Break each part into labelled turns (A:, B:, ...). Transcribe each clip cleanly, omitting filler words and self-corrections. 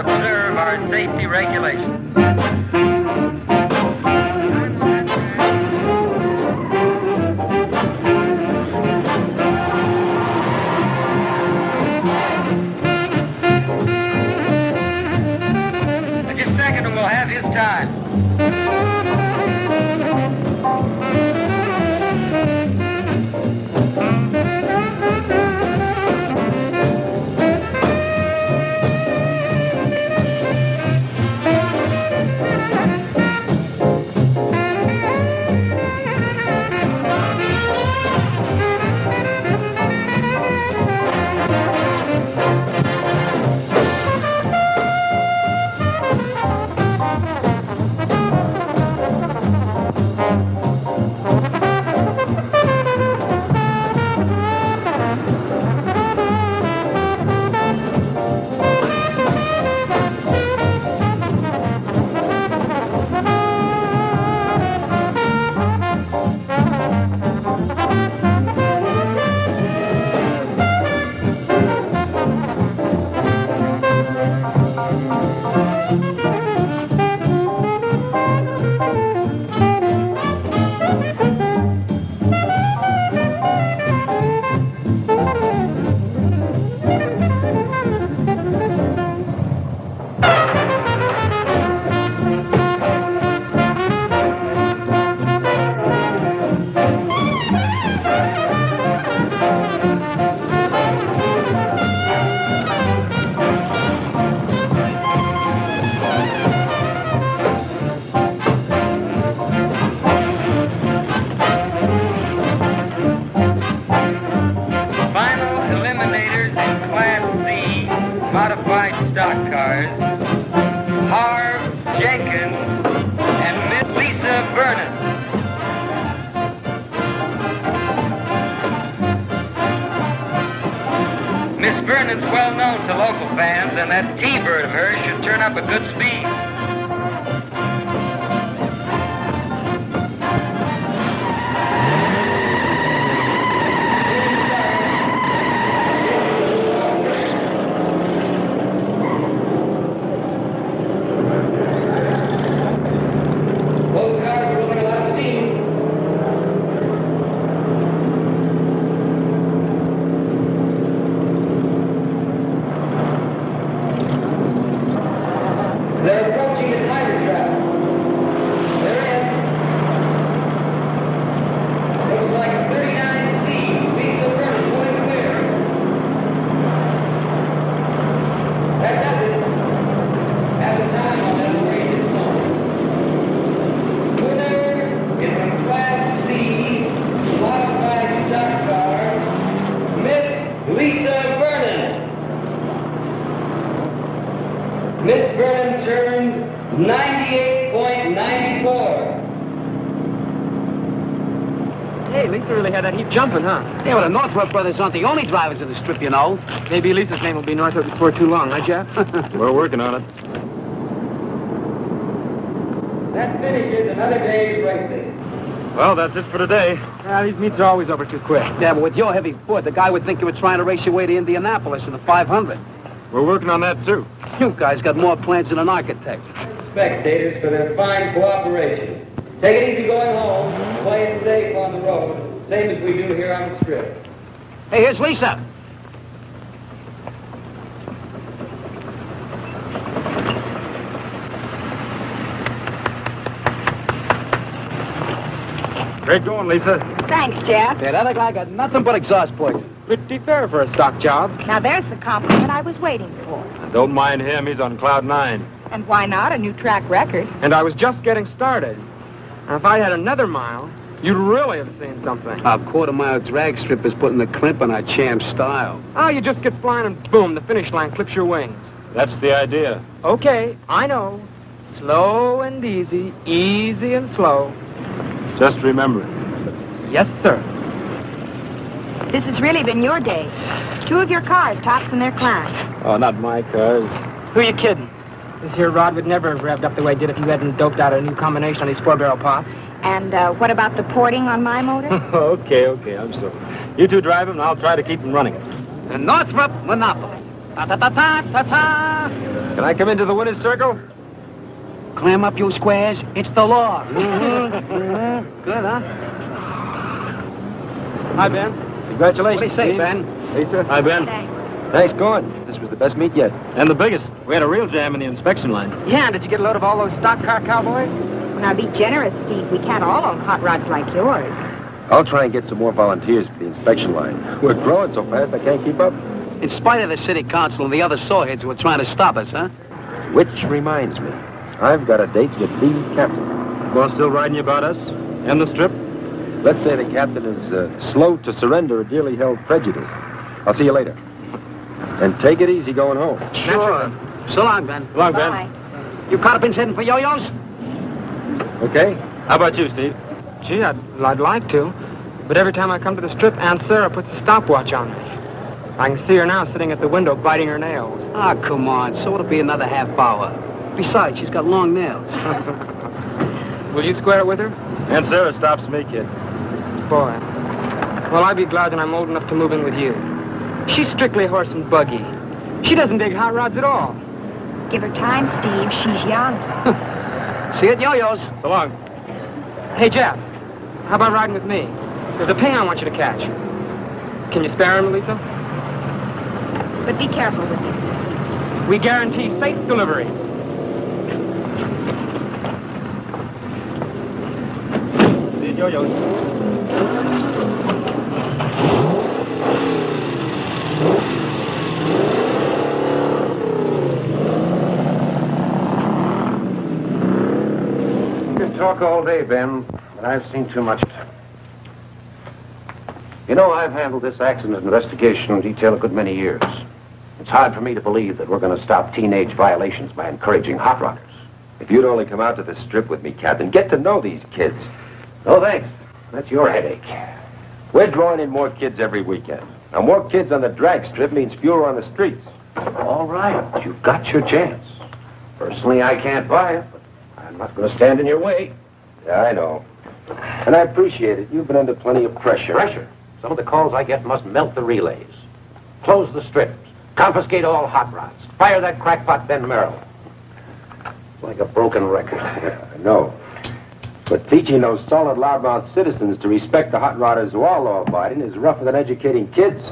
A: observe our safety regulations. Just a second and we'll have his time. Modified stock cars, Harv Jenkins and Miss Lisa Vernon. Miss Vernon's well known to local fans, and that T-bird of hers should turn up a good speed. They're approaching the tiger trap. They're in. Looks like 39C. Lisa Vernon going clear. That does it. Have the time on that rated phone. Winner is a Class C modified stock car, Miss Lisa Vernon. Miss Vernon turned 98.94.
B: Hey, Lisa really had that heap jumping, huh?
C: Yeah, well, the Northrop brothers aren't the only drivers of the strip, you know.
B: Maybe Lisa's name will be Northrop before too long, huh, Jeff?
D: We're working on it.
A: That finishes another day's racing.
D: Well, that's it for today.
B: These meets are always over too quick.
C: Yeah, but with your heavy foot, the guy would think you were trying to race your way to Indianapolis in the 500.
D: We're working on that, too.
C: You guys got more plans than an architect.
A: Spectators for their fine cooperation. Take it easy going home. Play it safe on the road. Same as we do here on the strip.
C: Hey, here's Lisa.
D: Great going, Lisa.
E: Thanks, Jeff.
C: Yeah, that other guy got nothing but exhaust poison.
B: Pretty fair for a stock job.
E: Now there's the compliment I was waiting for.
D: Don't mind him. He's on cloud 9.
E: And why not? A new track record.
B: And I was just getting started. Now, if I had another mile, you'd really have seen something.
C: Our quarter-mile drag strip is putting the crimp on our champ style.
B: Oh, you just get flying and boom, the finish line clips your wings.
D: That's the idea.
B: Okay, I know. Slow and easy, easy and slow.
D: Just remember it.
B: Yes, sir.
E: This has really been your day. 2 of your cars tops in their class.
D: Oh, not my cars.
B: Who are you kidding? This here rod would never have revved up the way it did if you hadn't doped out a new combination on these 4-barrel pots.
E: And what about the porting on my motor?
D: Okay, I'm sorry. You two drive him, and I'll try to keep him running.
C: The Northrop Monopoly. Ta-ta-ta-ta-ta-ta.
D: Can I come into the winner's circle?
C: Clam up, you squares. It's the law. Good, huh?
B: Hi, Ben.
D: Congratulations.
C: What do you say,
D: Steve.
C: Ben?
D: Lisa. Hi, Ben.
E: Thanks.
D: Nice going. This was the best meet yet. And the biggest. We had a real jam in the inspection line.
B: Yeah, and did you get a load of all those stock car cowboys?
E: Now, be generous, Steve. We can't all own hot rods like yours.
F: I'll try and get some more volunteers for the inspection line. We're growing so fast I can't keep up.
C: In spite of the city council and the other sawheads who are trying to stop us, huh?
F: Which reminds me, I've got a date with the captain.
D: Well, still riding you about us? And the strip?
F: Let's say the captain is slow to surrender a dearly held prejudice. I'll see you later. And take it easy going home.
C: Sure. So long, Ben.
D: So long, Ben.
E: Bye.
C: You carpins heading for yo-yos?
F: Okay?
D: How about you, Steve?
B: Gee, I'd like to. But every time I come to the strip, Aunt Sarah puts a stopwatch on me. I can see her now sitting at the window biting her nails.
C: Ah, come on. So it'll be another half hour. Besides, she's got long nails.
B: Will you square it with her?
D: Aunt Sarah stops me, kid.
B: Boy. Well, I'd be glad that I'm old enough to move in with you. She's strictly horse and buggy. She doesn't dig hot rods at all.
E: Give her time, Steve. She's young.
C: See you at yo-yos.
D: So long.
B: Hey, Jeff, how about riding with me? There's a pay I want you to catch. Can you spare him, Lisa?
E: But be careful with it.
B: We guarantee safe delivery.
D: See you at yo-yos.
G: You can talk all day, Ben, but I've seen too much. You know, I've handled this accident investigation detail a good many years. It's hard for me to believe that we're going to stop teenage violations by encouraging hot rodders.
F: If you'd only come out to the strip with me, Captain, get to know these kids.
G: No, thanks. That's your headache.
F: We're drawing in more kids every weekend. Now, more kids on the drag strip means fewer on the streets.
G: All right, you've got your chance. Personally, I can't buy it, but I'm not going to stand in your way.
F: Yeah, I know. And I appreciate it. You've been under plenty of pressure.
G: Pressure? Some of the calls I get must melt the relays. Close the strips. Confiscate all hot rods. Fire that crackpot Ben Merrill. Like a broken record.
F: Yeah, I know. But teaching those solid loudmouth citizens to respect the hot rodders who are law-abiding is rougher than educating kids.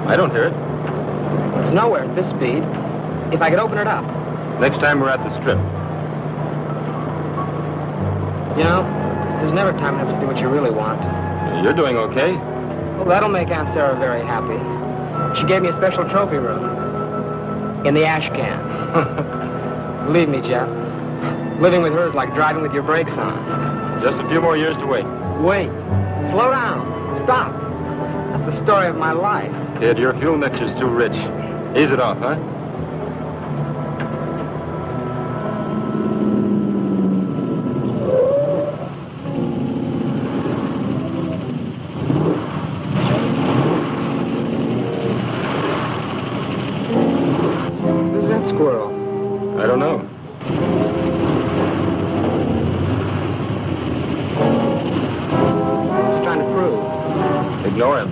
D: I don't hear it.
B: It's nowhere at this speed. If I could open it up.
D: Next time we're at the strip.
B: You know, there's never time enough to do what you really want.
D: You're doing okay.
B: Well, that'll make Aunt Sarah very happy. She gave me a special trophy room. In the ash can. Believe me, Jeff. Living with her is like driving with your brakes on.
D: Just a few more years to wait.
B: Wait. Slow down. Stop. That's the story of my life.
D: Kid, your fuel mixture's too rich. Ease it off, huh?
B: Who's that squirrel?
D: I don't know.
B: What's he trying to prove?
D: Ignore him.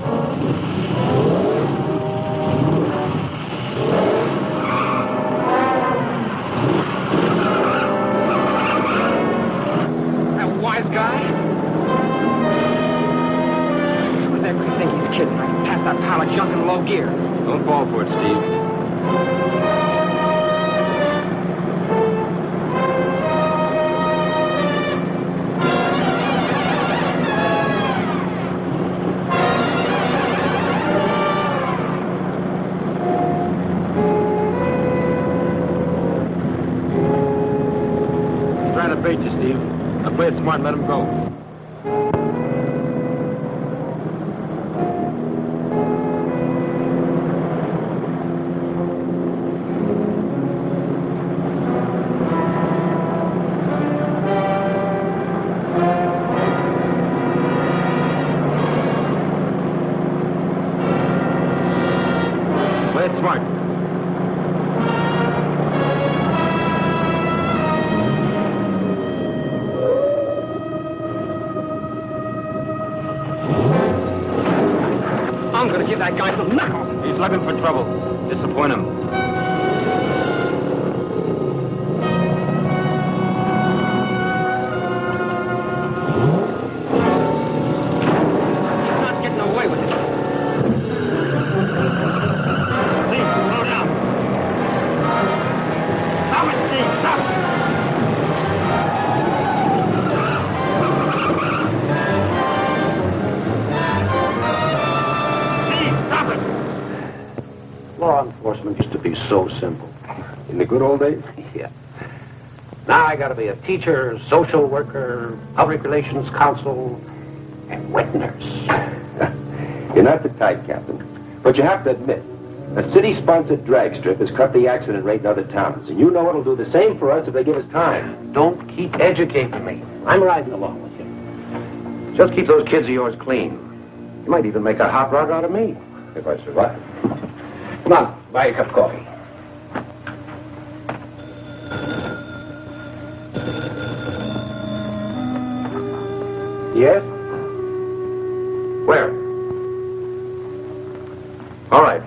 B: That wise guy? Who's ever you think he's kidding? I can pass that pile of junk in low gear.
D: Don't fall for it, Steve. He's trying to bait you, Steve. Now play it smart and let him go. Play it smart.
B: give that guy some knuckles.
D: He's looking for trouble. Disappoint him.
B: He's not getting away with it.
C: Steve, slow down. Stop it, Steve, stop it. Steve, stop it.
G: Law enforcement used to be so simple.
F: In the good old days?
G: Yeah. Now I gotta be a teacher, social worker, public relations counsel, and wet nurse.
F: You're not the type, Captain. But you have to admit, a city-sponsored drag strip has cut the accident rate in other towns. And you know it'll do the same for us if they give us time.
G: Don't keep educating me. I'm riding along with you. Just keep those kids of yours clean. You might even make a hot rod out of me.
F: If I survive.
G: Come on, buy a cup of coffee. Yes? Where? All right.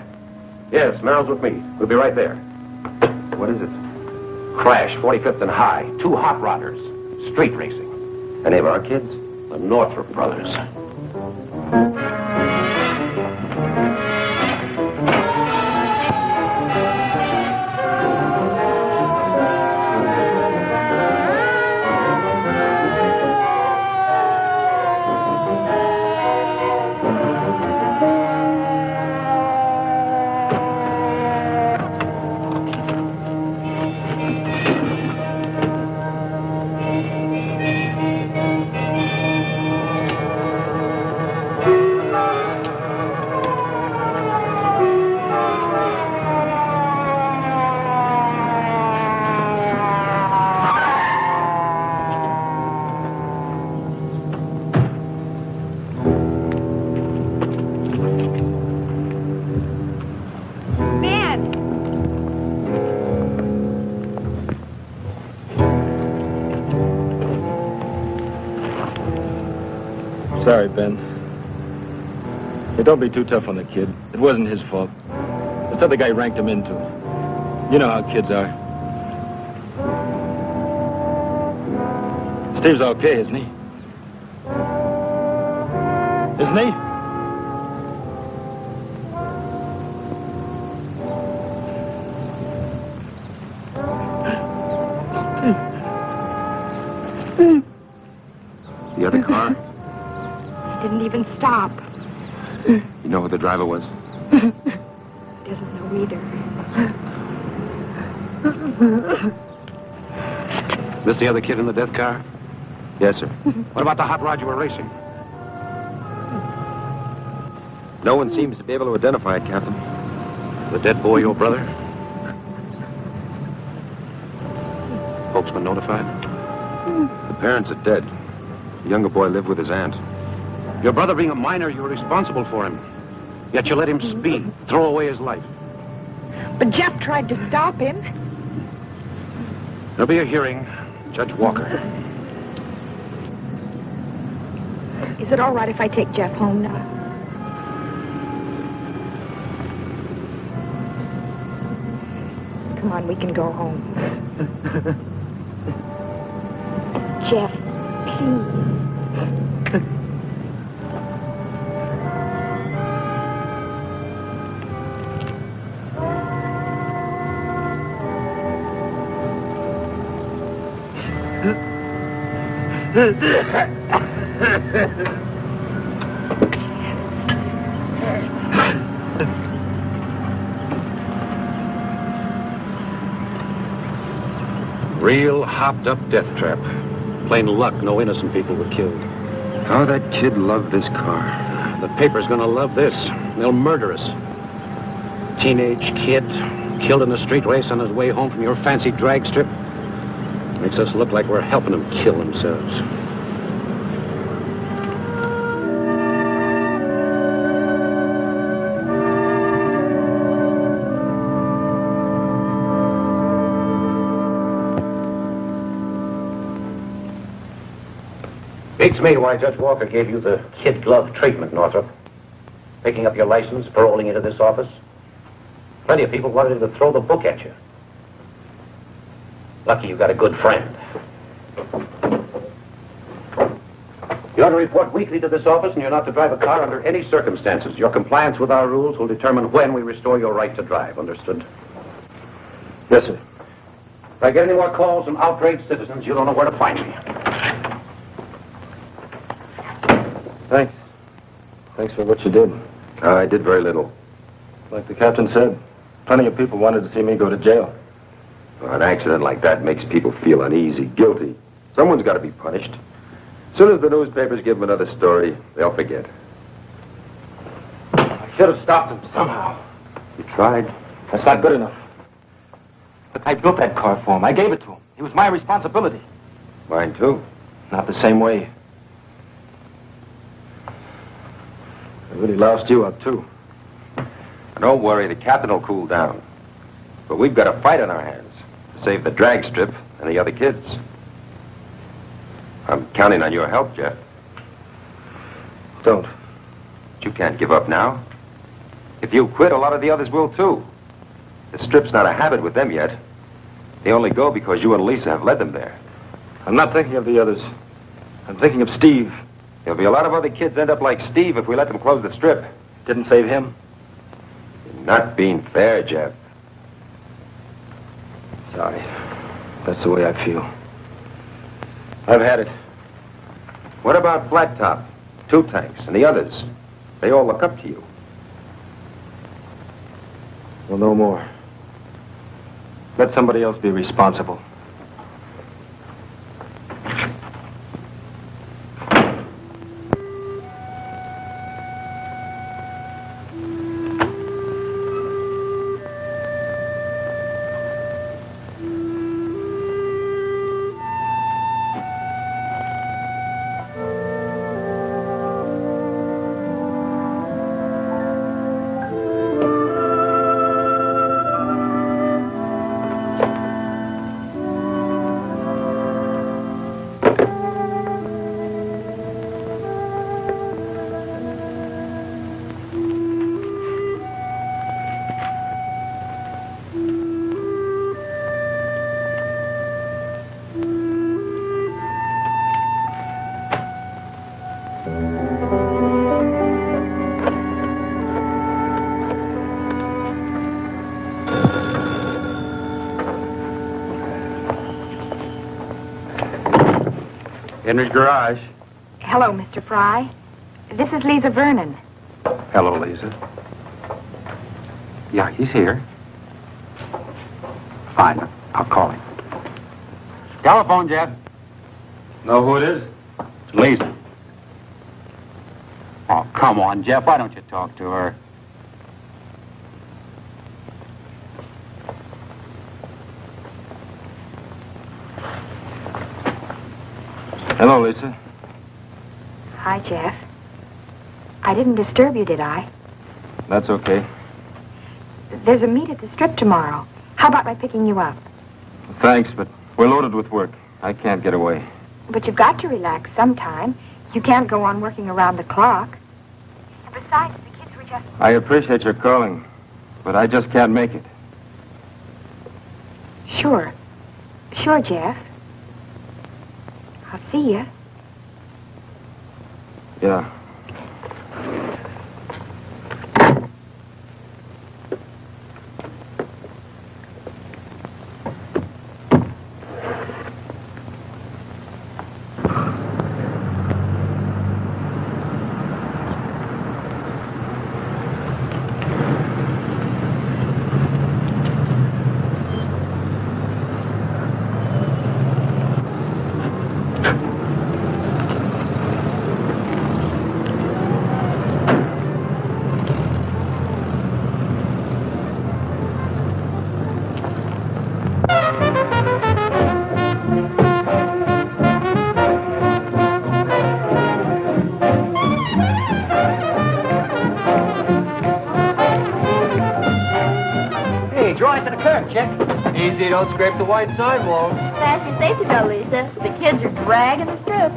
G: Yes, Merrill's with me. We'll be right there.
F: What is it?
G: Crash, 45th and High. 2 hot rodders. Street racing.
F: Any of our kids?
G: The Northrop brothers.
D: Sorry, Ben. Hey, don't be too tough on the kid. It wasn't his fault. This other guy ranked him into. You know how kids are. Steve's okay, isn't he? Isn't he?
F: The other car?
E: Didn't even stop.
F: You know who the driver was?
E: Doesn't know either.
G: This the other kid in the death car?
F: Yes, sir.
G: What about the hot rod you were racing?
F: No one seems to be able to identify it, Captain.
G: The dead boy your brother? Folks been notified?
F: The parents are dead. The younger boy lived with his aunt.
G: Your brother being a minor, you were responsible for him. Yet you let him speed, throw away his life.
E: But Jeff tried to stop him.
G: There'll be a hearing. Judge Walker.
E: Is it all right if I take Jeff home now? Come on, we can go home. Jeff, please.
G: Real hopped-up death trap. Plain luck, no innocent people were killed.
F: How that kid loved this car.
G: The paper's gonna love this. They'll murder us. Teenage kid, killed in a street race on his way home from your fancy drag strip. Makes us look like we're helping them kill themselves. Beats me why Judge Walker gave you the kid glove treatment, Northrop. Picking up your license, paroling into this office. Plenty of people wanted him to throw the book at you. Lucky you got a good friend. You ought to report weekly to this office, and you're not to drive a car under any circumstances. Your compliance with our rules will determine when we restore your right to drive. Understood?
D: Yes, sir.
G: If I get any more calls from outraged citizens, you don't know where to find me.
D: Thanks. Thanks for what you did.
F: I did very little.
D: Like the captain said, plenty of people wanted to see me go to jail.
F: Well, an accident like that makes people feel uneasy, guilty. Someone's got to be punished. As soon as the newspapers give them another story, they'll forget.
D: I should have stopped him somehow.
F: You tried?
D: That's not good enough. Look, I built that car for him. I gave it to him. It was my responsibility.
F: Mine, too.
D: Not the same way. I really loused you up, too.
F: Don't worry, the captain will cool down. But we've got a fight on our hands to save the drag strip and the other kids. I'm counting on your help, Jeff.
D: Don't.
F: But you can't give up now. If you quit, a lot of the others will, too. The strip's not a habit with them yet. They only go because you and Lisa have led them there.
D: I'm not thinking of the others. I'm thinking of Steve.
F: There'll be a lot of other kids end up like Steve if we let them close the strip.
D: Didn't save him.
F: You're not being fair, Jeff.
D: Sorry. That's the way I feel. I've had it.
F: What about Flat Top, Two Tanks, and the others? They all look up to you.
D: Well, no more. Let somebody else be responsible.
G: Henry's garage.
E: Hello, Mr. Fry. This is Lisa Vernon.
G: Hello, Lisa. Yeah, he's here. Fine. I'll call him. Telephone, Jeff.
D: Know who it is?
G: It's Lisa. Oh, come on, Jeff. Why don't you talk to her?
D: Hello, Lisa.
E: Hi, Jeff. I didn't disturb you, did I?
D: That's okay.
E: There's a meet at the strip tomorrow. How about my picking you up?
D: Thanks, but we're loaded with work. I can't get away.
E: But you've got to relax sometime. You can't go on working around the clock. And besides, the kids were just...
D: I appreciate your calling, but I just can't make it.
E: Sure. Sure, Jeff. I'll see you.
D: Yeah.
A: Easy, don't scrape the white sidewalk.
H: Fasten your safety belt, Lisa. The kids are dragging the strip.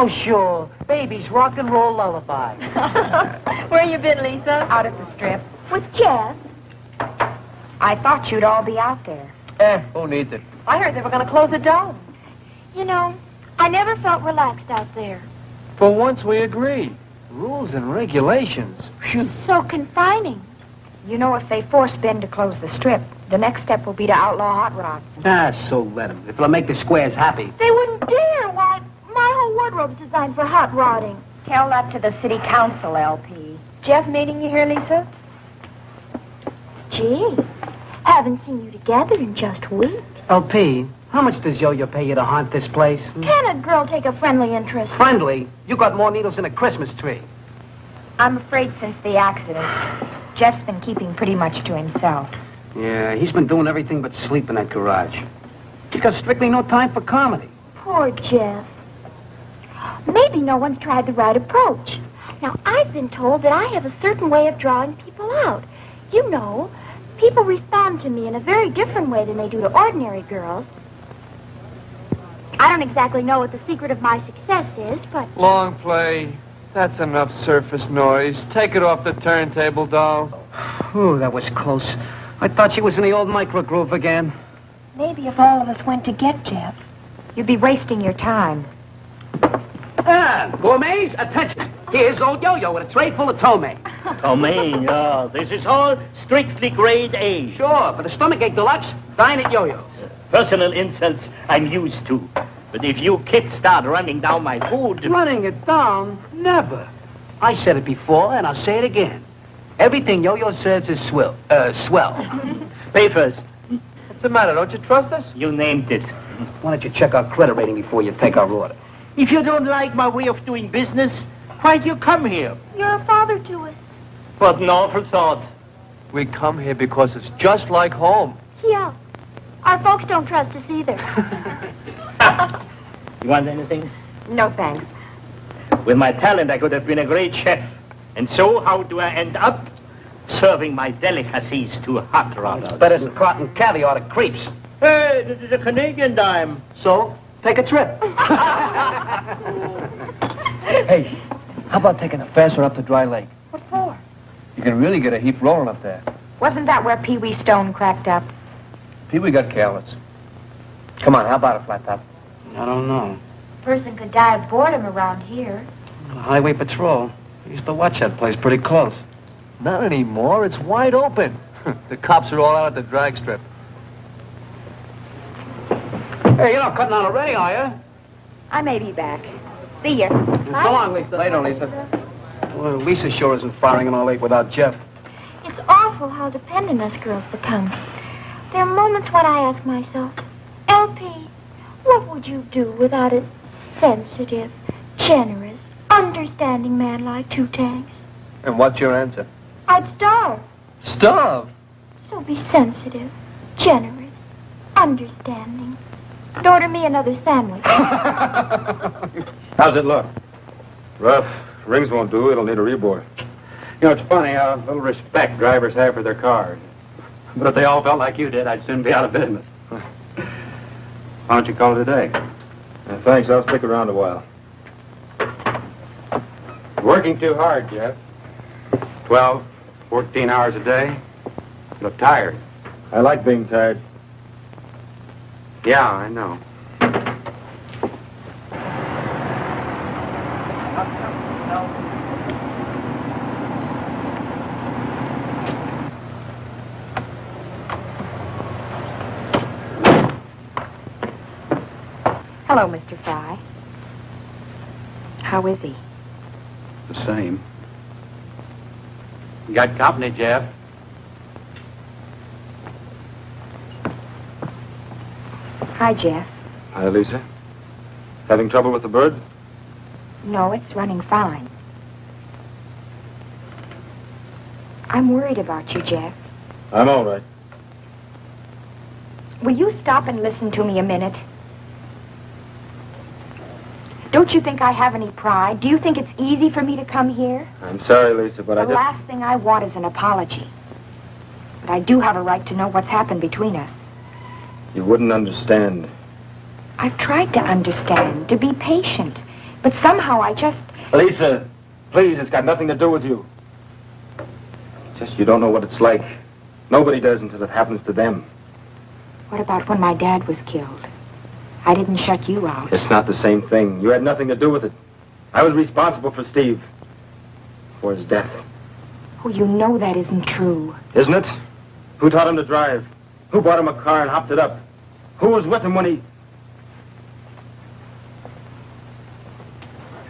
C: Oh, sure. Baby's rock and roll lullaby.
H: Where you been, Lisa?
E: Out at the strip.
H: With Jeff.
E: I thought you'd all be out there.
A: Who needs it?
H: I heard they were going to close the dome. You know, I never felt relaxed out there.
A: For once we agree. Rules and regulations. Phew.
H: So confining.
E: You know, if they force Ben to close the strip, the next step will be to outlaw hot rods.
C: So let them. If it'll make the squares happy.
H: They wouldn't dare. Why, my whole wardrobe's designed for hot rodding.
E: Tell that to the city council, LP.
H: Jeff meeting you here, Lisa? Gee, haven't seen you together in just weeks.
C: LP, how much does Yo-Yo pay you to haunt this place?
H: Can a girl take a friendly interest?
C: Friendly? You got more needles than a Christmas tree.
E: I'm afraid since the accident, Jeff's been keeping pretty much to himself.
C: Yeah, he's been doing everything but sleep in that garage. He's got strictly no time for comedy.
H: Poor Jeff. Maybe no one's tried the right approach. Now, I've been told that I have a certain way of drawing people out. You know, people respond to me in a very different way than they do to ordinary girls. I don't exactly know what the secret of my success is, but...
A: Long play. That's enough surface noise. Take it off the turntable, doll.
C: Ooh, that was close. I thought she was in the old microgroove again.
E: Maybe if all of us went to get Jeff, you'd be wasting your time.
C: Gourmets, attention. Here's old Yo-Yo with a tray full of ptomaine.
I: Ptomaine, yeah. This is all strictly grade A.
C: Sure, for the stomachache deluxe, dine at Yo-Yo's.
I: Personal insults I'm used to. But if you kids start running down my food...
C: Running it down? Never. I said it before, and I'll say it again. Everything Yo-Yo serves is swell.
I: Pay first.
A: What's the matter? Don't you trust us?
I: You named it.
C: Why don't you check our credit rating before you take our order?
I: If you don't like my way of doing business, why'd you come here?
H: You're a father to us.
I: What an awful thought.
A: We come here because it's just like home.
H: Yeah. Our folks don't trust us either.
I: You want anything?
E: No, thanks.
I: With my talent, I could have been a great chef. And so, how do I end up? Serving my delicacies to hot rodders.
C: Better than cotton caviar to creeps.
I: Hey, this is a Canadian dime.
C: So, take a trip.
A: Hey, how about taking a faster up to Dry Lake?
E: What for?
A: You can really get a heap rolling up there.
E: Wasn't that where Pee Wee Stone cracked up?
A: Pee-wee got careless. Come on, how about it, Flat Top?
C: I don't know.
H: Person could die of boredom around here.
C: Highway Patrol. I used to watch that place pretty close.
A: Not anymore. It's wide open. The cops are all out at the drag strip.
C: Hey, you're not cutting out already, are you?
E: I may be back. See ya.
C: So long, Lisa.
A: Later, Lisa.
C: Well, Lisa sure isn't firing in all eight without Jeff.
H: It's awful how dependent us girls become. There are moments when I ask myself, LP, what would you do without a sensitive, generous, understanding man like Two Tanks?
A: And what's your answer?
H: I'd starve.
A: Starve?
H: So be sensitive, generous, understanding. And order me another sandwich.
D: How's it look? Rough. Rings won't do. It'll need a rebore.
G: You know, it's funny how little respect drivers have for their cars. But if they all felt like you did, I'd soon be out of business. Why don't you call it a day?
D: Thanks. I'll stick around a while.
G: Working too hard, Jeff. 12, 14 hours a day. You look tired.
D: I like being tired.
G: Yeah, I know.
E: Hello, Mr. Fry. How is he?
G: The same. You got company, Jeff.
E: Hi, Jeff.
D: Hi, Lisa. Having trouble with the bird?
E: No, it's running fine. I'm worried about you, Jeff.
D: I'm all right.
E: Will you stop and listen to me a minute? Don't you think I have any pride? Do you think it's easy for me to come here?
D: I'm sorry, Lisa, but
E: The last thing I want is an apology. But I do have a right to know what's happened between us.
D: You wouldn't understand.
E: I've tried to understand, to be patient. But somehow I just...
D: Lisa, please, it's got nothing to do with you. Just you don't know what it's like. Nobody does until it happens to them.
E: What about when my dad was killed? I didn't shut you out.
D: It's not the same thing. You had nothing to do with it. I was responsible for Steve. For his death.
E: Oh, you know that isn't true.
D: Isn't it? Who taught him to drive? Who bought him a car and hopped it up? Who was with him when he...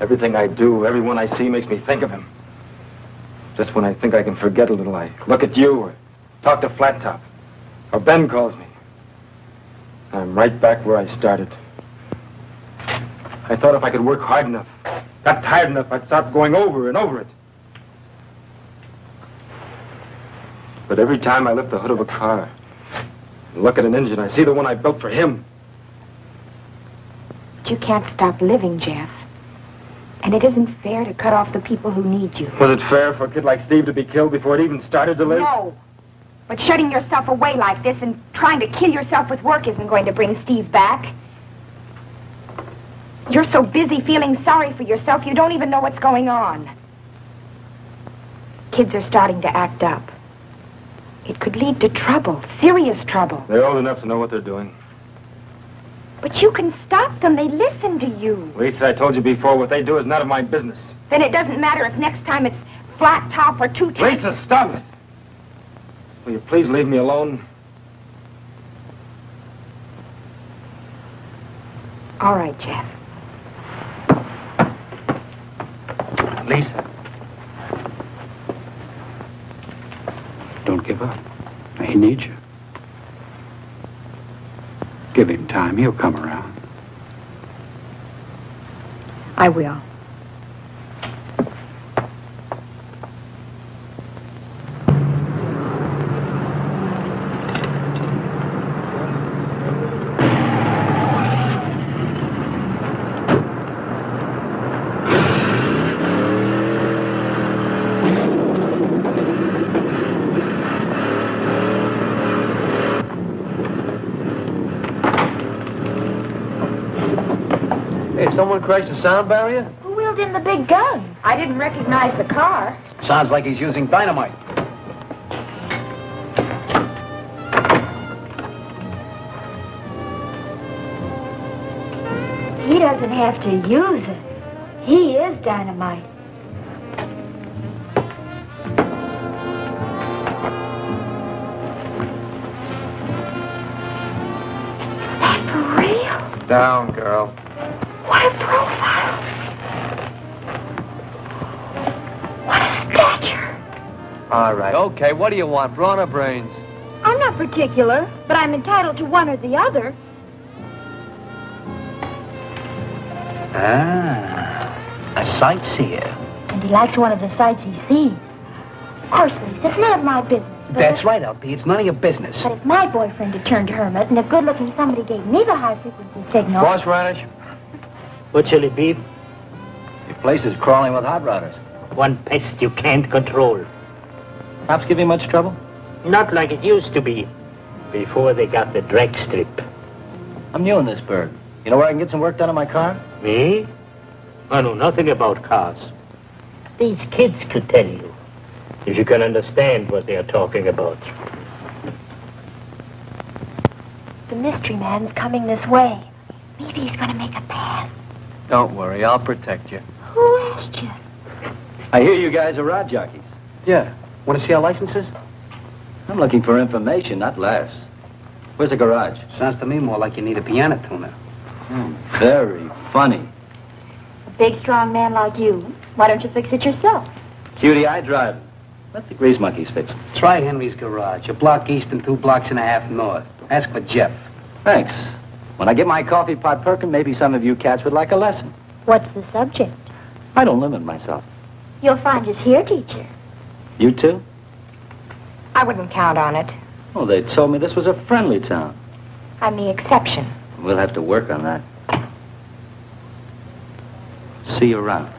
D: Everything I do, everyone I see makes me think of him. Just when I think I can forget a little, I look at you or talk to Flat Top. Or Ben calls me. I'm right back where I started. I thought if I could work hard enough, got tired enough, I'd stop going over and over it. But every time I lift the hood of a car and look at an engine, I see the one I built for him.
E: But you can't stop living, Jeff. And it isn't fair to cut off the people who need you.
D: Was it fair for a kid like Steve to be killed before it even started to live?
E: No. But shutting yourself away like this and trying to kill yourself with work isn't going to bring Steve back. You're so busy feeling sorry for yourself, you don't even know what's going on. Kids are starting to act up. It could lead to trouble, serious trouble.
D: They're old enough to know what they're doing.
E: But you can stop them. They listen to you.
D: Lisa, I told you before, what they do is none of my business.
E: Then it doesn't matter if next time it's flat top or two times.
D: Lisa, stop it! Will you please leave me alone?
E: All right, Jeff.
C: Lisa. Don't give up. He needs you. Give him time. He'll come around.
E: I will.
J: Someone crashed the sound barrier?
H: Who wheeled in the big gun?
E: I didn't recognize the car.
C: Sounds like he's using dynamite.
H: He doesn't have to use it. He is dynamite. Is that for real?
J: Down, girl.
H: What a profile. What a stature.
J: All right. Okay, what do you want, brawn or brains?
H: I'm not particular, but I'm entitled to one or the other.
C: Ah, a sightseer.
H: And he likes one of the sights he sees. Of course, Lisa, it's none of my business. But
C: That's right, LP. It's none of your business.
H: But if my boyfriend had turned hermit and a good-looking somebody gave me the high-frequency signal...
J: Horseradish?
I: What shall it be?
J: Your place is crawling with hot rodders.
I: One pest you can't control.
J: Cops give you much trouble?
I: Not like it used to be, before they got the drag strip.
J: I'm new in this burg. You know where I can get some work done on my car?
I: Me? I know nothing about cars. These kids could tell you, if you can understand what they're talking about.
H: The mystery man's coming this way. Maybe he's going to make a pass.
J: Don't worry, I'll protect you.
H: Who asked you?
J: I hear you guys are rod jockeys.
C: Yeah. Want to see our licenses?
J: I'm looking for information, not laughs. Where's the garage?
C: Sounds to me more like you need a piano tuner.
J: Very funny.
H: A big, strong man like you. Why don't you fix it yourself?
J: Cutie, I drive. Let the grease monkeys fix it.
C: Try Henry's garage. A block east and 2 blocks and a half north. Ask for Jeff.
J: Thanks. When I get my coffee pot perking, maybe some of you cats would like a lesson.
H: What's the subject?
J: I don't limit myself.
H: You'll find us here, teacher.
J: You too?
E: I wouldn't count on it.
J: Oh, they told me this was a friendly town.
E: I'm the exception.
J: We'll have to work on that. See you around.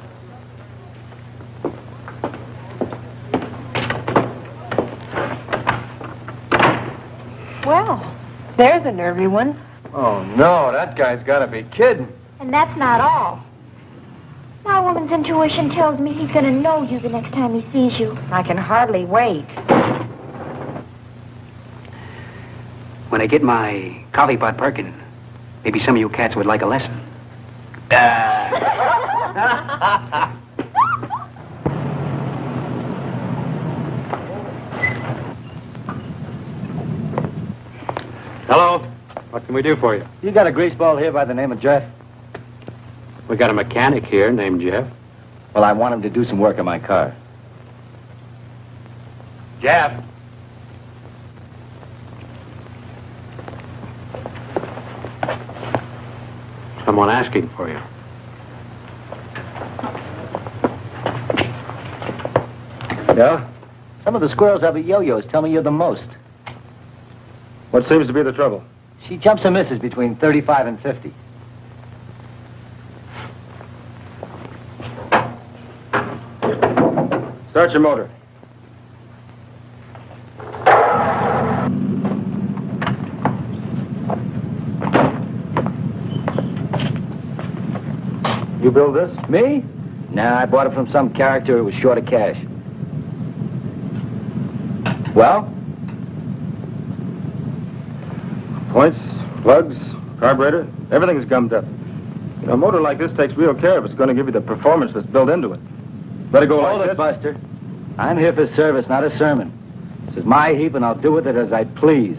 E: Well, there's a nervy one.
J: Oh, no, that guy's got to be kidding.
H: And that's not all. My woman's intuition tells me he's going to know you the next time he sees you.
E: I can hardly wait.
C: When I get my coffee pot perking, maybe some of you cats would like a lesson.
G: Hello. What can we do for you?
J: You got a greaseball here by the name of Jeff?
G: We got a mechanic here named Jeff.
J: Well, I want him to do some work on my car.
G: Jeff. Someone asking for you.
D: Yeah?
J: Some of the squirrels have yo-yos tell me you're the most.
D: What seems to be the trouble?
J: She jumps and misses between 35 and 50.
D: Start your motor. You build this?
J: Me? Nah, I bought it from some character who was short of cash. Well?
D: Points, plugs, carburetor, everything's gummed up. You know, a motor like this takes real care if it's going to give you the performance that's built into it. Let it go
J: Hold
D: like
J: it,
D: this.
J: Buster. I'm here for service, not a sermon. This is my heap, and I'll do with it as I please.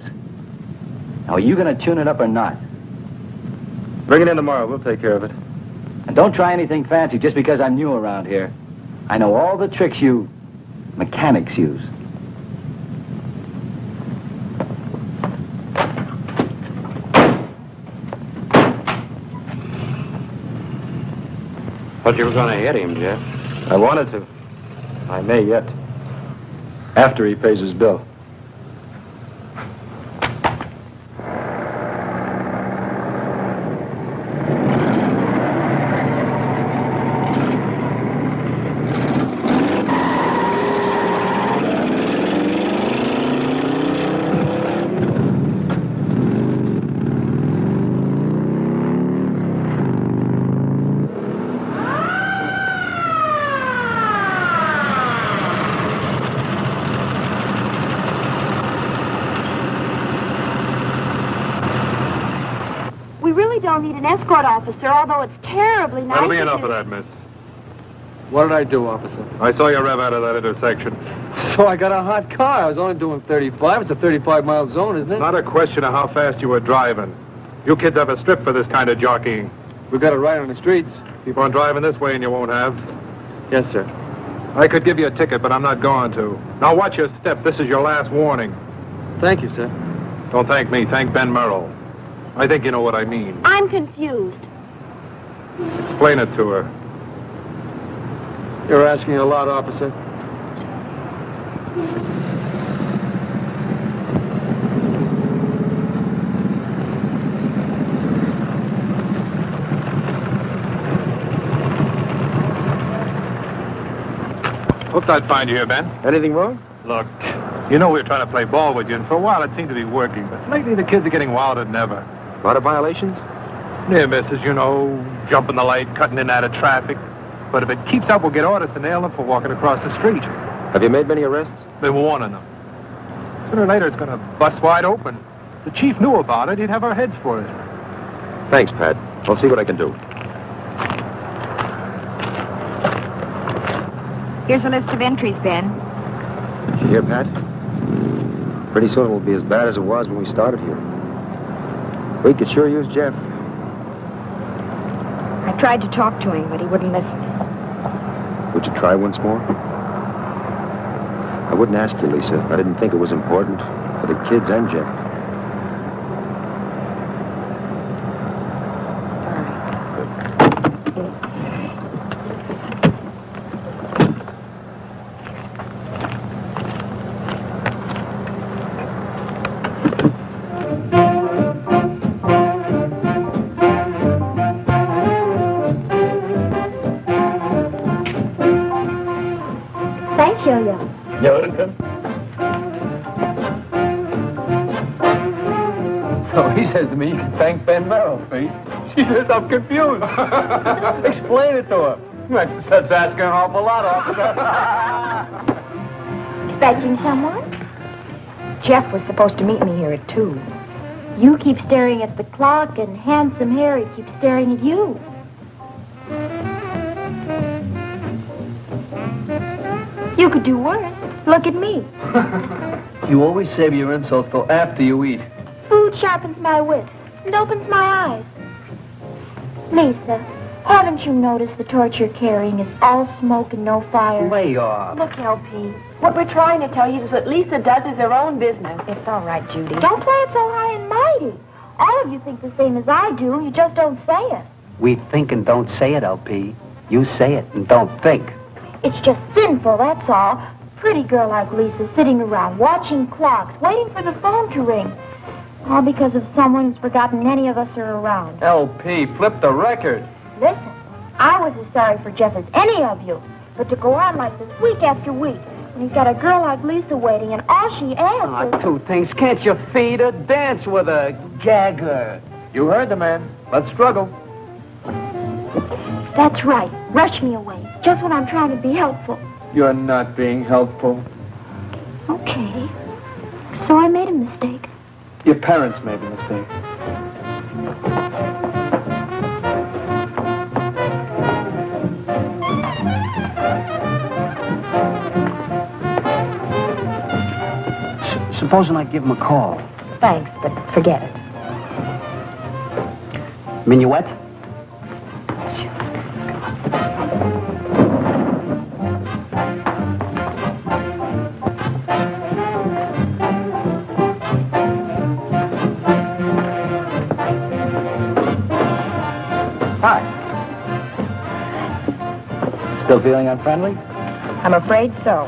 J: Now, are you going to tune it up or not?
D: Bring it in tomorrow. We'll take care of it.
J: And don't try anything fancy just because I'm new around here. I know all the tricks you mechanics use.
G: Thought you were going to hit him, Jeff.
D: I wanted to. I may yet. After he pays his bill.
H: Don't need an escort officer, although it's terribly nice.
K: That'll be enough of that, miss.
B: What did I do, officer?
K: I saw you rev out of that intersection.
B: So I got a hot car. I was only doing 35. It's a 35-mile zone, isn't it?
K: Not a question of how fast you were driving. You kids have a strip for this kind of jockeying.
B: We got it right on the streets.
K: Keep on driving this way and you won't have.
B: Yes, sir.
K: I could give you a ticket, but I'm not going to. Now watch your step. This is your last warning.
B: Thank you, sir.
K: Don't thank me. Thank Ben Merrill. I think you know what I mean.
H: I'm confused.
K: Explain it to her.
B: You're asking a lot, officer.
K: Hoped I'd find you here, Ben.
D: Anything wrong?
K: Look, you know we were trying to play ball with you, and for a while it seemed to be working, but lately the kids are getting wilder than ever.
D: A lot of violations?
K: Near misses, you know, jumping the light, cutting in and out of traffic. But if it keeps up, we'll get orders to nail them for walking across the street.
D: Have you made many arrests?
K: Been warning them. Sooner or later, it's going to bust wide open. The chief knew about it. He'd have our heads for it.
D: Thanks, Pat. I'll see what I can do.
E: Here's a list of entries, Ben.
D: Did you hear, Pat? Pretty soon it will be as bad as it was when we started here. We could sure use Jeff.
E: I tried to talk to him, but he wouldn't listen.
D: Would you try once more? I wouldn't ask you, Lisa. I didn't think it was important for the kids and Jeff.
B: So he says to me, you can thank Ben Merrill, see? She says, I'm confused. Explain it to her.
C: That's asking an awful lot, officer.
H: Expecting someone?
E: Jeff was supposed to meet me here at 2.
H: You keep staring at the clock, and Handsome Harry keeps staring at you. You could do worse. Look at me.
C: You always save your insults till after you eat.
H: Food sharpens my wit and opens my eyes. Lisa, haven't you noticed the torch you're carrying is all smoke and no fire?
C: Lay off.
E: Look, LP, what we're trying to tell you is what Lisa does is her own business. It's all right, Judy.
H: Don't play it so high and mighty. All of you think the same as I do. You just don't say it.
C: We think and don't say it, LP. You say it and don't think.
H: It's just sinful, that's all. A pretty girl like Lisa sitting around watching clocks, waiting for the phone to ring. All because of someone who's forgotten any of us are around.
C: LP, flip the record.
H: Listen, I was as sorry for Jeff as any of you. But to go on like this week after week, when he's got a girl like Lisa waiting and all she asks is...
C: 2 things. Can't you feed her, dance with her, gag her? You heard the man. Let's struggle.
H: That's right. Rush me away, just when I'm trying to be helpful.
C: You're not being helpful.
H: Okay. So I made a mistake.
C: Your parents made the mistake. Supposing I give him a call.
E: Thanks, but forget it.
C: Minuet?
J: Hi. Still feeling unfriendly?
E: I'm afraid so.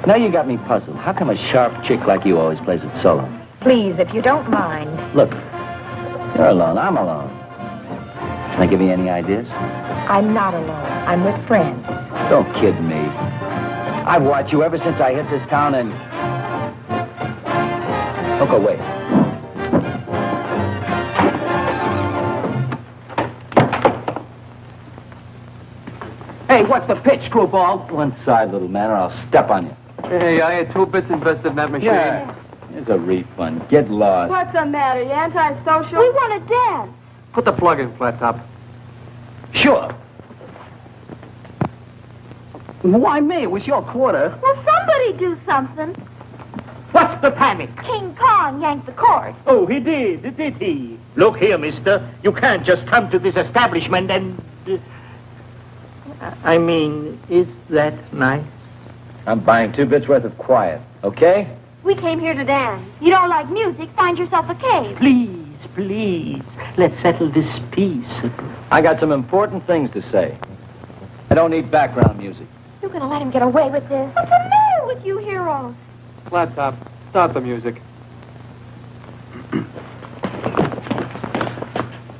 J: Now you got me puzzled. How come a sharp chick like you always plays it solo?
E: Please, if you don't mind.
J: Look, you're alone. I'm alone. Can I give you any ideas?
E: I'm not alone. I'm with friends.
J: Don't kid me. I've watched you ever since I hit this town and... Don't go away.
C: Hey, what's the pitch, screwball?
J: One side, little man, or I'll step on you.
C: Hey, I had 2 bits invested in that machine.
J: Yeah. Here's a refund. Get lost.
E: What's the matter? You antisocial?
H: We want to dance.
C: Put the plug in, Flat Top.
J: Sure.
C: Why me? It was your quarter.
H: Well, somebody do something.
I: What's the panic?
H: King Kong yanked the cord.
I: Oh, he did he? Look here, mister. You can't just come to this establishment and... I mean, is that nice?
J: I'm buying 2 bits worth of quiet, okay?
H: We came here to dance. You don't like music, find yourself a cave.
I: Please, let's settle this peaceably.
J: I got some important things to say. I don't need background music.
H: You're going to let him get away with this. What's the matter with you heroes?
C: Flat Top, start the music.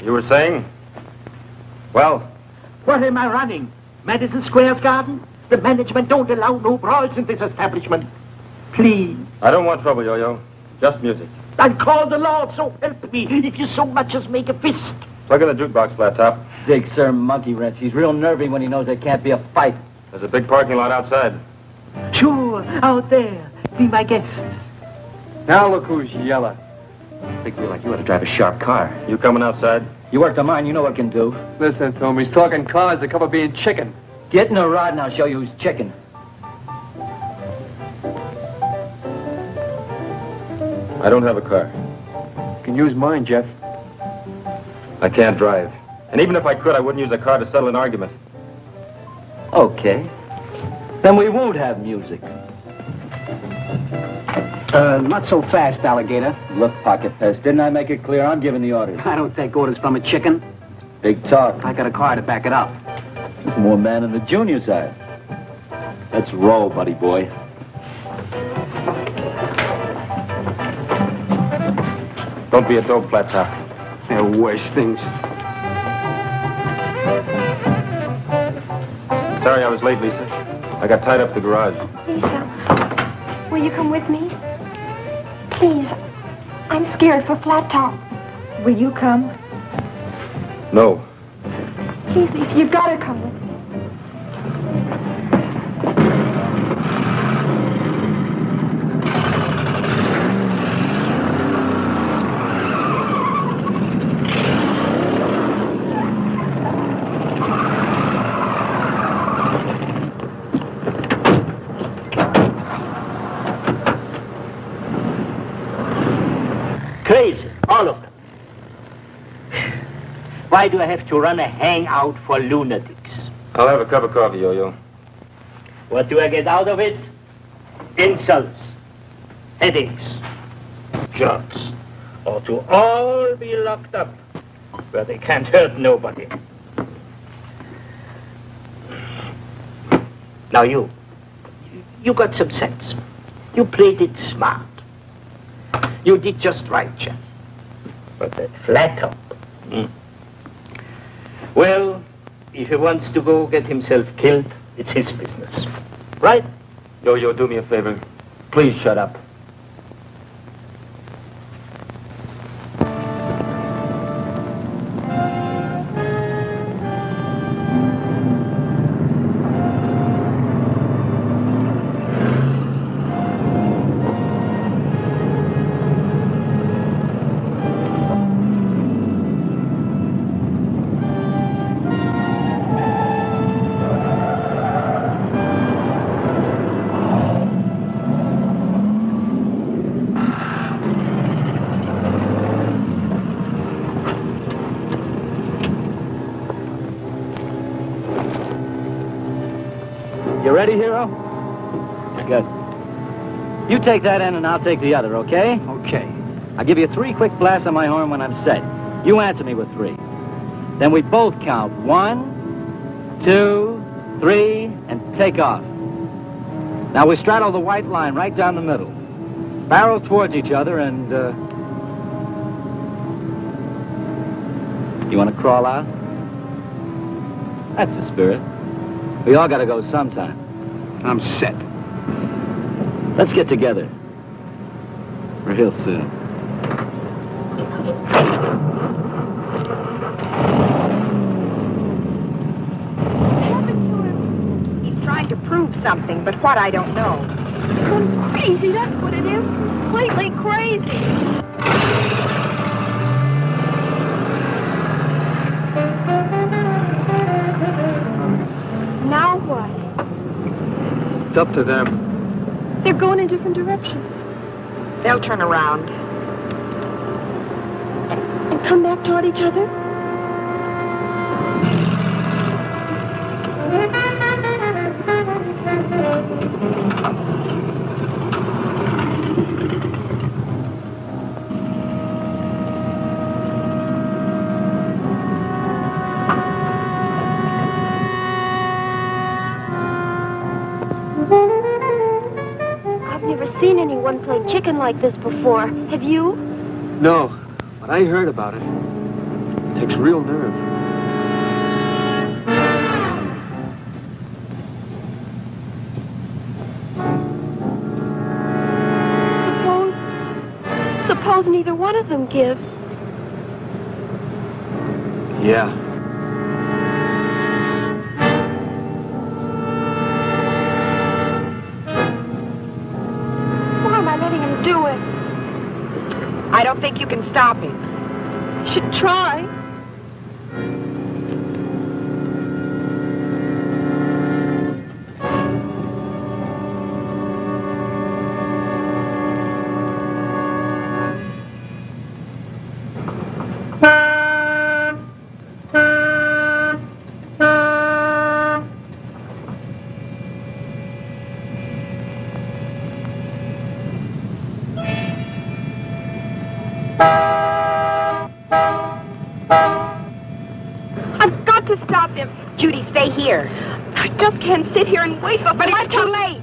D: You were saying? Well?
I: What am I running? Madison Square Garden? The management don't allow no brawls in this establishment. Please.
D: I don't want trouble, Yo-Yo. Just music.
I: I'll call the law, so help me, if you so much as make a fist.
D: Plug in the jukebox, Flat Top.
J: Dig Sir Monkey Wrench. He's real nervy when he knows there can't be a fight.
D: There's a big parking lot outside.
I: Sure, out there. Be my guest.
C: Now look who's yelling.
J: Big deal like you ought to drive a sharp car.
D: You coming outside?
J: You work the mine, you know what it can do.
C: Listen to him. He's talking cars that come of being chicken.
J: Get in a rod and I'll show you who's chicken.
D: I don't have a car.
C: You can use mine, Jeff.
D: I can't drive. And even if I could, I wouldn't use a car to settle an argument.
J: Okay. Then we won't have music.
C: Not so fast, alligator.
J: Look, Pocket Pest, didn't I make it clear I'm giving the orders?
C: I don't take orders from a chicken.
J: Big talk.
C: I got a car to back it up.
J: There's more man on the junior side. Let's roll, buddy boy.
D: Don't be a dope, Flat Top.
C: There are worse things.
D: Sorry I was late, Lisa. I got tied up at the garage.
H: Lisa, will you come with me? Please, I'm scared for Flat Top.
E: Will you come?
D: No.
H: Please, Lisa, you've got to come with me.
I: Why do I have to run a hangout for lunatics?
D: I'll have a cup of coffee, Yo-Yo.
I: What do I get out of it? Insults, headaches, drugs. Or to all be locked up where they can't hurt nobody. Now you got some sense. You played it smart. You did just right, Jeff. But that flat top. Well, if he wants to go get himself killed, it's his business. Right?
D: Yo-Yo, do me a favor. Please shut up.
J: You ready, Hero? Good. You take that end and I'll take the other, okay?
C: Okay.
J: I'll give you 3 quick blasts on my horn when I'm set. You answer me with 3. Then we both count 1, 2, 3, and take off. Now we straddle the white line right down the middle. Barrel towards each other and, You want to crawl out? That's the spirit. We all gotta go sometime.
C: I'm set.
J: Let's get together. Real soon.
E: He's trying to prove something, but what I don't know.
H: I'm crazy, that's what it is. Completely crazy. Now what?
K: It's up to them.
H: They're going in different directions.
E: They'll turn around.
H: And come back toward each other? Seen anyone play chicken like this before. Have you?
K: No, but I heard about it. It takes real nerve.
H: Suppose neither one of them gives.
K: Yeah.
H: Do it.
E: I don't think you can stop him.
H: Should try.
E: Judy, stay here.
H: I just can't sit here and wait for...
E: But it's too late.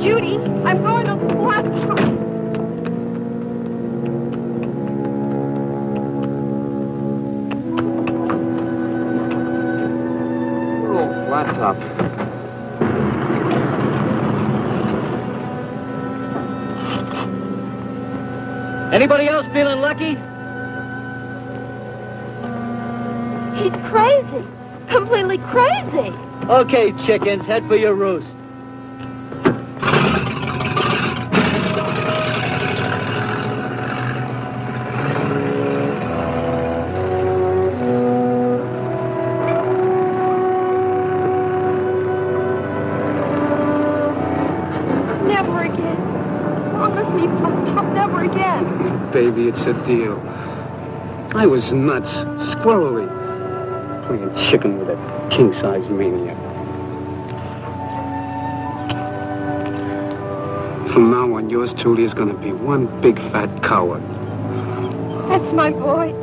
E: Judy, I'm going to the platform.
B: Oh, flat top.
J: Anybody else feeling lucky?
H: He's crazy. Completely crazy.
J: Okay, chickens, head for your roost.
E: Never again. Promise me, Flat Top, never again.
L: Baby, it's a deal. I was nuts, squirrely, playing chicken with a king-size maniac. From now on, yours truly is going to be one big fat coward.
E: That's my boy.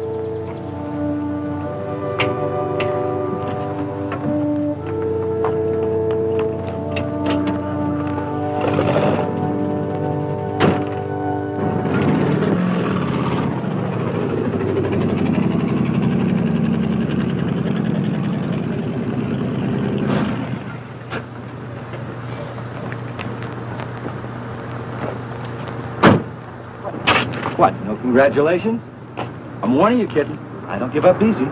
J: What, no congratulations? I'm warning you, kitten. I don't give up easy.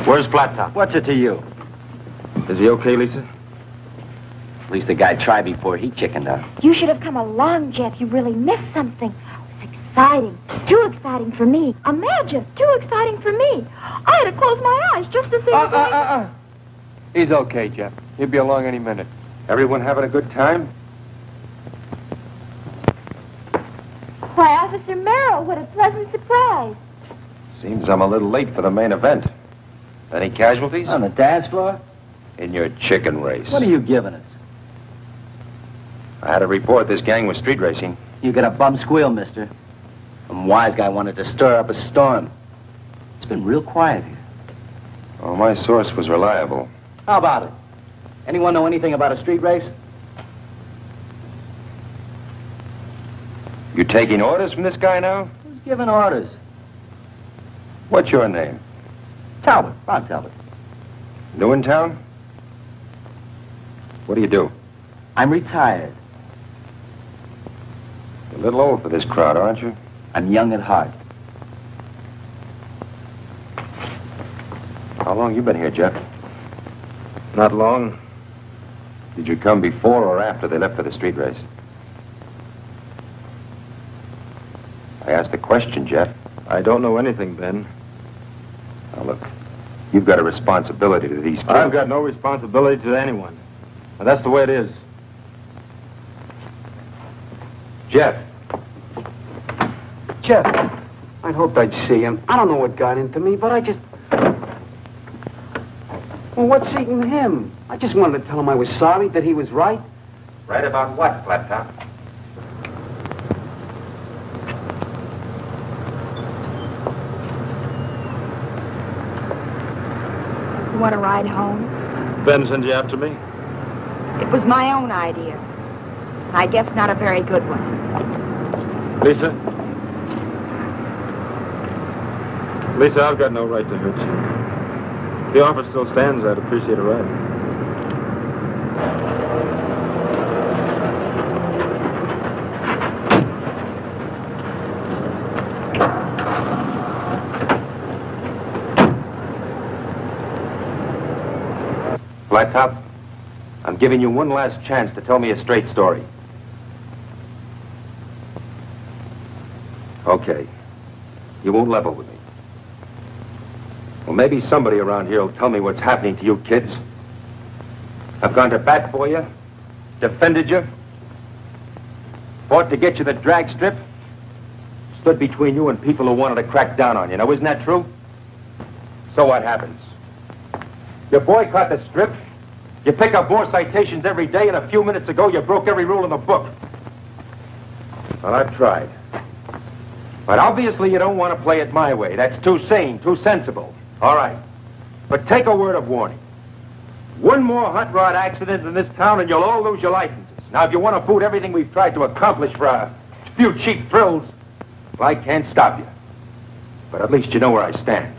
D: Where's Flat Top?
J: What's it to you?
D: Is he okay, Lisa?
J: At least the guy tried before he chickened out.
H: You should have come along, Jeff. You really missed something. It was exciting. Too exciting for me. Imagine, too exciting for me. I had to close my eyes just to see
K: He's okay, Jeff. He'll be along any minute.
F: Everyone having a good time?
H: Why, Officer Merrill, what a pleasant surprise.
F: Seems I'm a little late for the main event. Any casualties?
J: On the dance floor?
F: In your chicken race.
J: What are you giving us?
F: I had a report this gang was street racing.
J: You get a bum squeal, mister. Some wise guy wanted to stir up a storm. It's been real quiet here.
F: Oh, my source was reliable.
J: How about it? Anyone know anything about a street race?
F: You taking orders from this guy now?
J: Who's giving orders?
F: What's your name?
J: Talbot, Ron Talbot.
F: New in town? What do you do?
J: I'm retired.
F: You're a little old for this crowd, aren't you?
J: I'm young at heart.
F: How long you been here, Jeff?
D: Not long.
F: Did you come before or after they left for the street race? I asked a question, Jeff.
D: I don't know anything, Ben.
F: Now, look, you've got a responsibility to these kids.
D: I've got no responsibility to anyone. And that's the way it is.
F: Jeff.
L: Jeff, I'd hoped I'd see him. I don't know what got into me, but I just... Well, what's eating him? I just wanted to tell him I was sorry, that he was right.
F: Right about what, Flat Top?
E: You want to ride home?
D: Ben sent you after me?
E: It was my own idea. I guess not a very good one.
D: Lisa? Lisa, I've got no right to hurt you. If the offer still stands, I'd appreciate a ride.
F: Flat Top, I'm giving you one last chance to tell me a straight story. Okay. You won't level with me. Well, maybe somebody around here will tell me what's happening to you kids. I've gone to bat for you, defended you, fought to get you the drag strip, stood between you and people who wanted to crack down on you. Now, isn't that true? So what happens? You boycott the strip, you pick up more citations every day, and a few minutes ago you broke every rule in the book. Well, I've tried. But obviously you don't want to play it my way. That's too sane, too sensible. All right. But take a word of warning. One more hot rod accident in this town and you'll all lose your licenses. Now, if you want to boot everything we've tried to accomplish for a few cheap thrills, well, I can't stop you. But at least you know where I stand.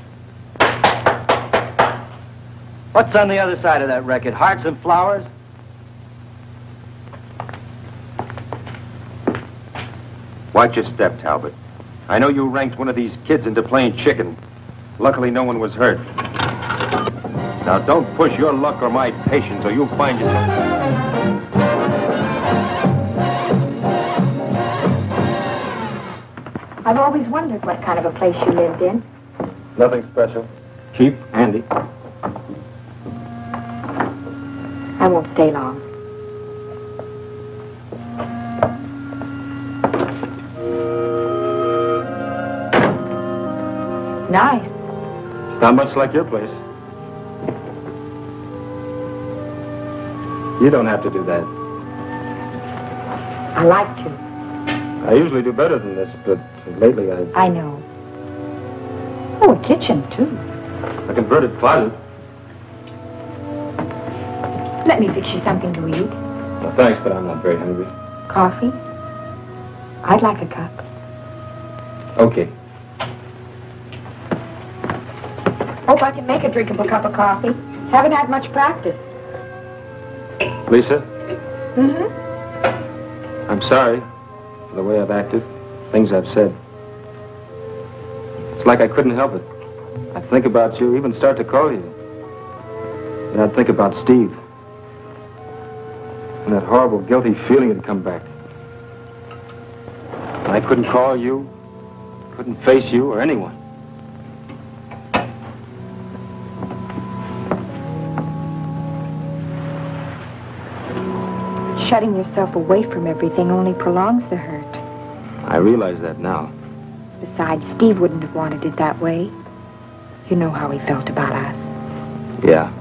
J: What's on the other side of that record? Hearts and flowers?
F: Watch your step, Talbot. I know you ranked one of these kids into playing chicken. Luckily, no one was hurt. Now, don't push your luck or my patience, or you'll find yourself...
E: I've always wondered what kind of a place you lived in.
F: Nothing special. Cheap, handy.
E: I won't stay long. Nice.
F: Not much like your place. You don't have to do that.
E: I like to.
F: I usually do better than this, but lately
E: I know. Oh, a kitchen, too.
F: a converted closet.
E: Let me fix you something to eat.
D: Well, thanks, but I'm not very hungry.
E: Coffee? I'd like a cup.
D: Okay.
E: Hope I can make a drinkable cup of coffee. Haven't had much practice.
D: Lisa,
E: Mm-hmm.
D: I'm sorry for the way I've acted, things I've said. It's like I couldn't help it. I'd think about you, even start to call you. And I'd think about Steve. And that horrible, guilty feeling had come back. And I couldn't call you, couldn't face you or anyone.
E: Shutting yourself away from everything only prolongs the hurt.
D: I realize that now.
E: Besides, Steve wouldn't have wanted it that way. You know how he felt about us.
D: Yeah.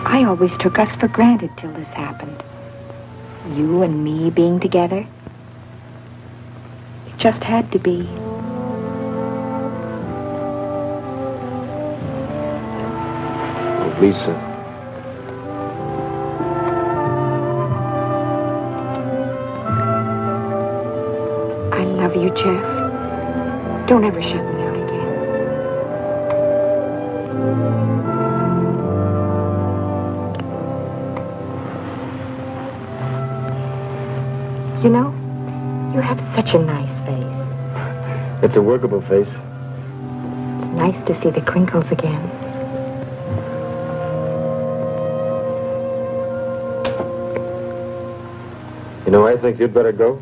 E: I always took us for granted till this happened. You and me being together. It just had to be.
D: Oh, Lisa.
E: I love you, Jeff. Don't ever shut me out again. You know, you have such a nice face.
D: It's a workable face.
E: It's nice to see the crinkles again.
D: You know, I think you'd better go.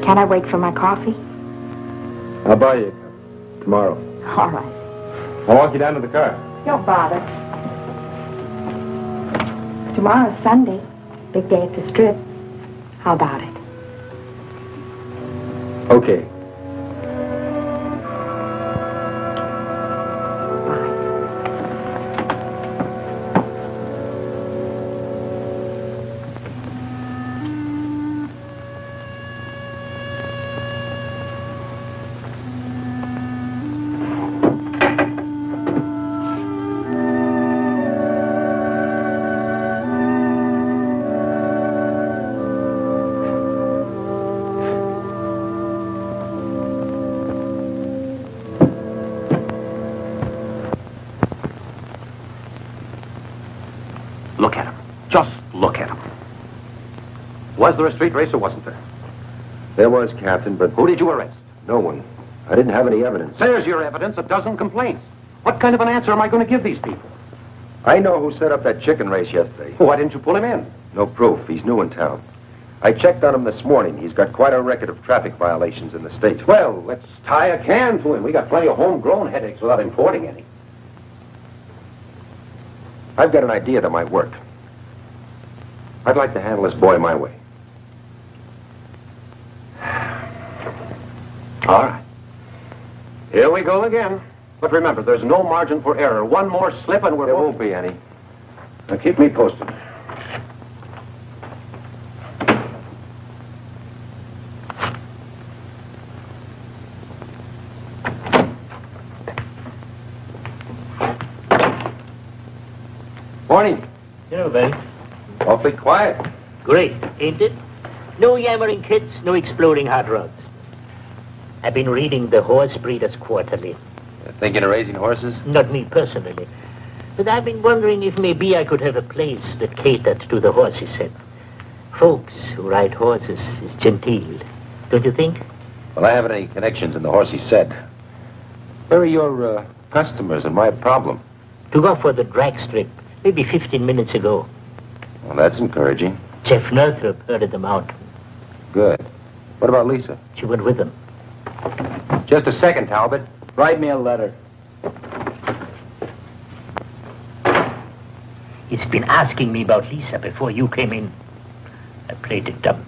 E: Can I wait for my coffee?
D: I'll buy you a cup tomorrow.
E: All right.
D: I'll walk you down to the car.
E: Don't bother. Tomorrow's Sunday. Big day at the Strip. How about it?
D: Okay.
G: Look at him. Just look at him. Was there a street race or wasn't there?
F: There was, Captain, but...
G: Who did you arrest?
F: No one. I didn't have any evidence.
G: There's your evidence, a dozen complaints. What kind of an answer am I going to give these people?
F: I know who set up that chicken race yesterday.
G: Why didn't you pull him in?
F: No proof. He's new in town. I checked on him this morning. He's got quite a record of traffic violations in the state.
G: Well, let's tie a can to him. We got plenty of homegrown headaches without importing any.
F: I've got an idea that might work. I'd like to handle this boy my way.
G: All right. Here we go again. But remember, there's no margin for error. One more slip and we're...
F: There won't be any.
G: Now keep me posted.
F: Morning.
I: Hello, Vale.
F: Awfully quiet.
I: Great, ain't it? No yammering kids, no exploding hot rods. I've been reading the Horse Breeders Quarterly.
F: Thinking of raising horses?
I: Not me personally. But I've been wondering if maybe I could have a place that catered to the horsey set. Folks who ride horses is genteel, don't you think?
F: Well, I haven't any connections in the horsey set. Where are your customers and my problem?
I: To go for the drag strip, maybe 15 minutes ago.
F: Well, that's encouraging.
I: Jeff Northrop herded them out.
F: Good. What about Lisa?
I: She went with them.
F: Just a second, Talbot.
J: Write me a letter.
I: He's been asking me about Lisa before you came in. I played it dumb.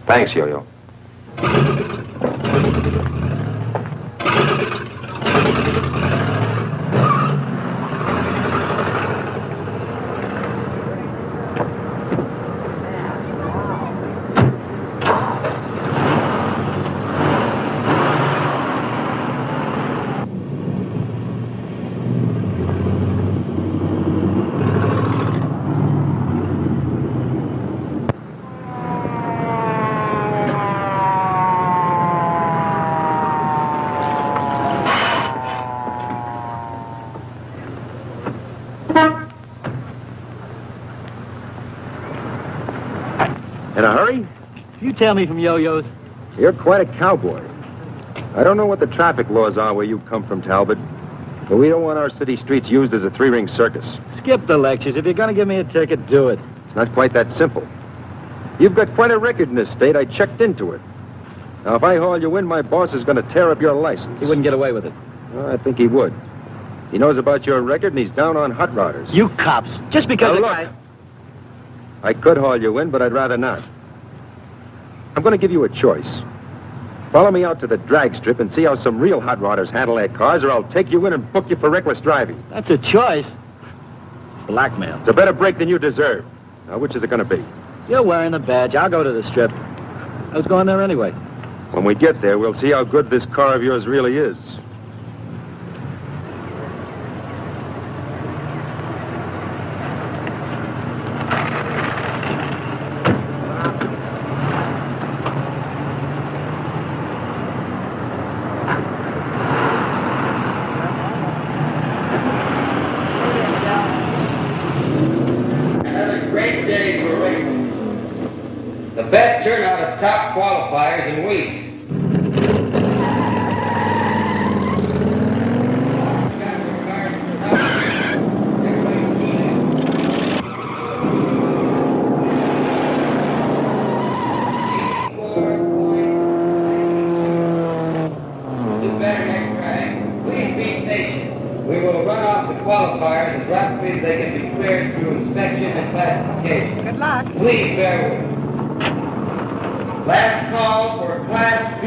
F: Thanks, Yo-Yo.
J: In a hurry? You tell me from Yo-Yo's.
D: You're quite a cowboy. I don't know what the traffic laws are where you come from, Talbot, but we don't want our city streets used as a three-ring circus.
J: Skip the lectures. If you're going to give me a ticket, do it.
D: It's not quite that simple. You've got quite a record in this state. I checked into it. Now, if I haul you in, my boss is going to tear up your license.
J: He wouldn't get away with it.
D: Well, I think he would. He knows about your record, and he's down on hot rodders.
J: You cops. Just because
D: Now, look, I could haul you in, but I'd rather not. I'm going to give you a choice. Follow me out to the drag strip and see how some real hot rodders handle their cars, or I'll take you in and book you for reckless driving.
J: That's a choice. Blackmail.
D: It's a better break than you deserve. Now, which is it going to be?
J: You're wearing a badge. I'll go to the strip. I was going there anyway.
D: When we get there, we'll see how good this car of yours really is.
A: The best turnout of top qualifiers in weeks. Please be patient. We will run off the qualifiers as rapidly as they can be cleared through inspection and classification.
E: Good luck.
A: Please bear with us. Last call for Class B.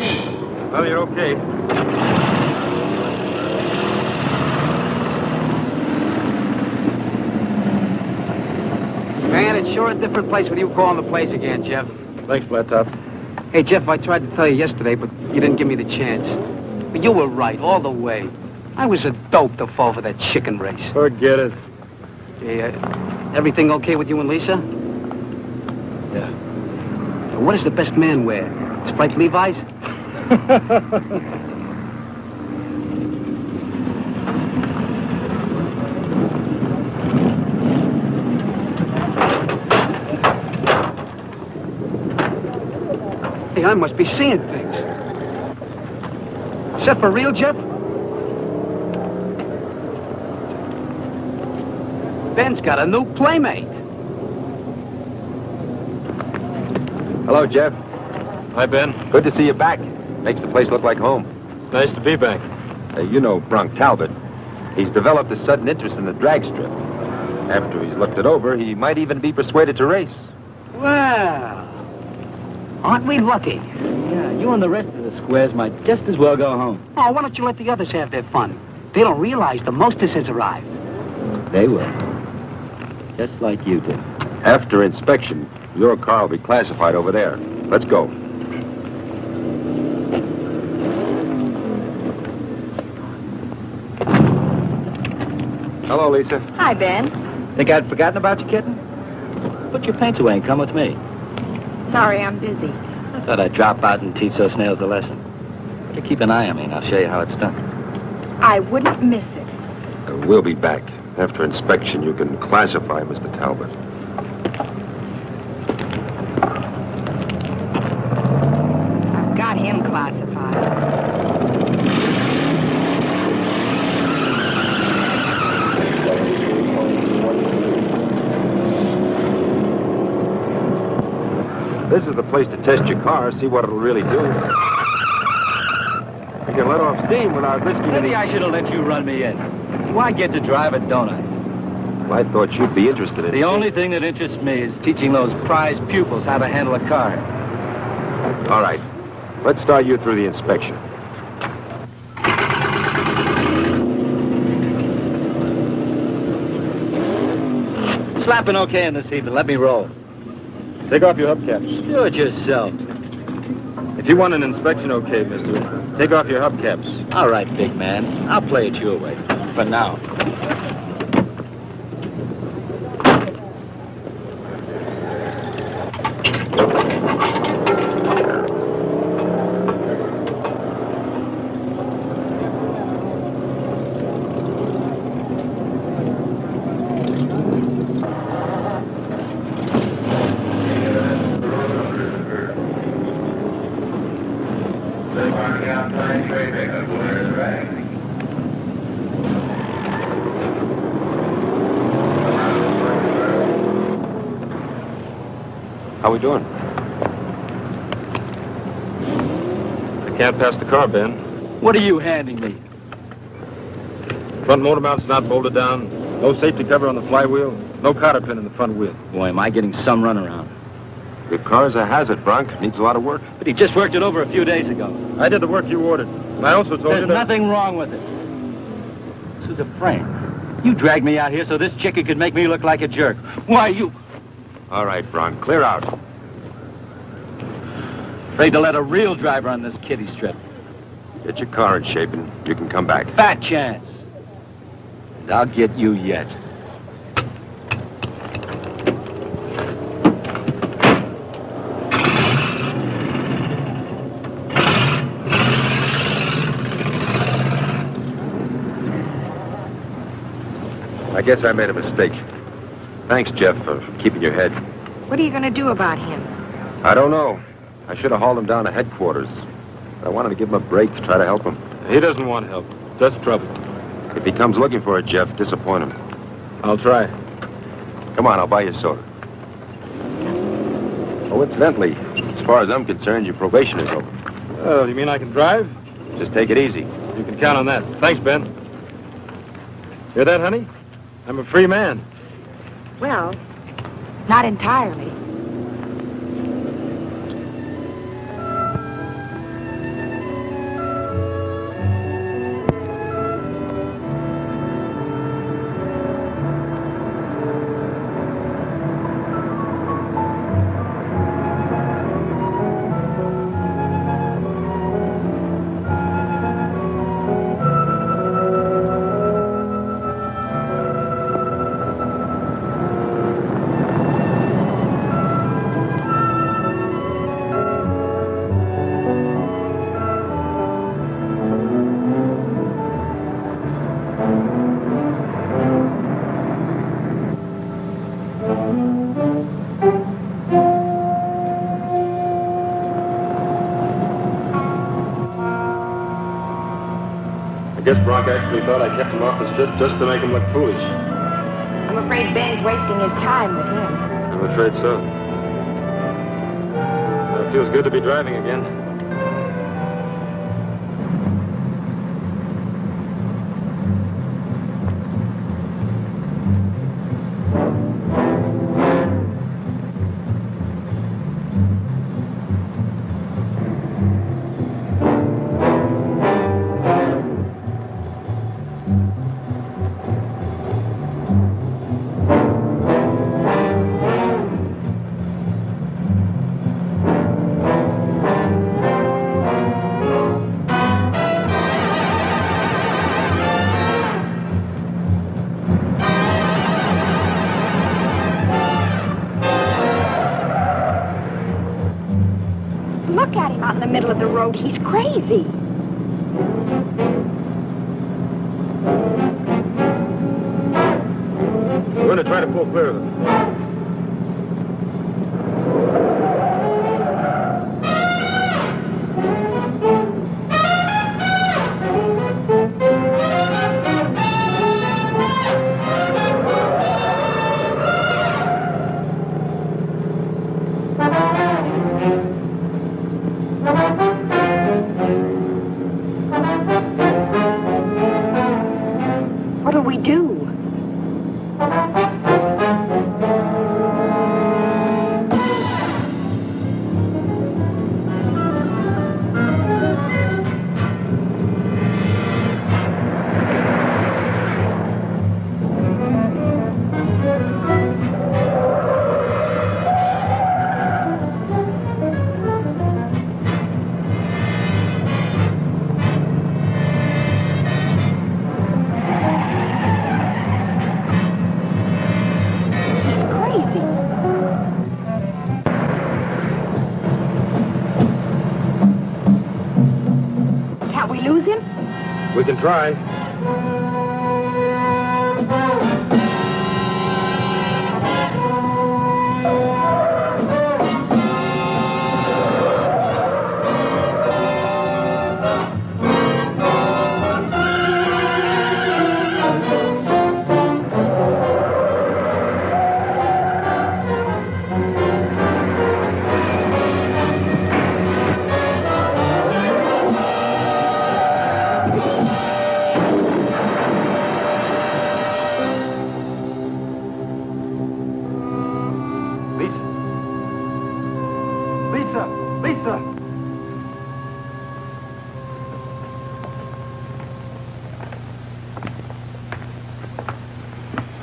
D: Well, you're okay.
C: Man, it's sure a different place with you calling the place again, Jeff.
J: Thanks, Flat Top.
C: Hey, Jeff, I tried to tell you yesterday, but you didn't give me the chance. But you were right all the way. I was a dope to fall for that chicken race.
J: Forget it.
C: Hey, everything okay with you and Lisa?
J: Yeah.
C: What does the best man wear? Striped Levi's? Hey, I must be seeing things. Is that for real, Jeff? Ben's got a new playmate.
D: Hello, Jeff.
K: Hi, Ben.
D: Good to see you back. Makes the place look like home.
K: Nice to be back.
D: You know Bronk Talbot. He's developed a sudden interest in the drag strip. After he's looked it over, he might even be persuaded to race.
C: Well, aren't we lucky?
J: Yeah, you and the rest of the squares might just as well go home.
C: Oh, why don't you let the others have their fun?
J: They don't realize the mostess has arrived.
F: They will. Just like you did. After inspection, your car will be classified over there. Let's go. Hello, Lisa.
E: Hi, Ben.
J: Think I'd forgotten about you, kitten? Put your paints away and come with me.
E: Sorry, I'm busy.
J: I thought I'd drop out and teach those snails a lesson. You keep an eye on me and I'll show you how it's done.
E: I wouldn't miss it.
F: We'll be back. After inspection, you can classify Mr. Talbot.
E: I've got him classified.
F: This is the place to test your car, see what it'll really do. You can let off steam without risking
J: Maybe
F: any...
J: I should have let you run me in. Well, I get to drive it, don't I?
F: Well, I thought you'd be interested in...
J: The only thing that interests me is teaching those prize pupils how to handle a car.
F: All right. Let's start you through the inspection.
J: Slapping okay in this heat, but let me roll.
F: Take off your hubcaps.
J: Do it yourself.
F: If you want an inspection okay, mister, take off your hubcaps.
J: All right, big man. I'll play it your way. For now.
F: How we doing? I can't pass the car, Ben.
J: What are you handing me?
F: Front motor mount's not bolted down. No safety cover on the flywheel. No cotter pin in the front wheel.
J: Boy, am I getting some runaround.
F: Your car's a hazard, Bronk. Needs a lot of work.
J: But he just worked it over a few days ago.
F: I did the work you ordered. And I also told
J: There's
F: you that...
J: nothing wrong with it. This was a prank. You dragged me out here so this chicken could make me look like a jerk. Why, you...
F: All right, Bronk. Clear out.
J: Afraid to let a real driver on this kiddie strip.
F: Get your car in shape and you can come back.
J: Fat chance. And I'll get you yet.
F: I guess I made a mistake. Thanks, Jeff, for keeping your head.
E: What are you going to do about him?
F: I don't know. I should have hauled him down to headquarters. I wanted to give him a break to try to help him. He doesn't want help. Just trouble. If he comes looking for it, Jeff, disappoint him. I'll try. Come on, I'll buy you a soda. Oh, incidentally, as far as I'm concerned, your probation is over. Oh, you mean I can drive? Just take it easy. You can count on that. Thanks, Ben. Hear that, honey? I'm a free man.
E: Well, not entirely.
F: I guess Bronk actually thought I kept him off the strip just to make him look foolish.
E: I'm afraid Ben's wasting his time with him.
F: I'm afraid so. It feels good to be driving again.
E: middle of the road. He's crazy.
F: We're going to try to pull clear of them.
E: What'll we do?
F: We can try.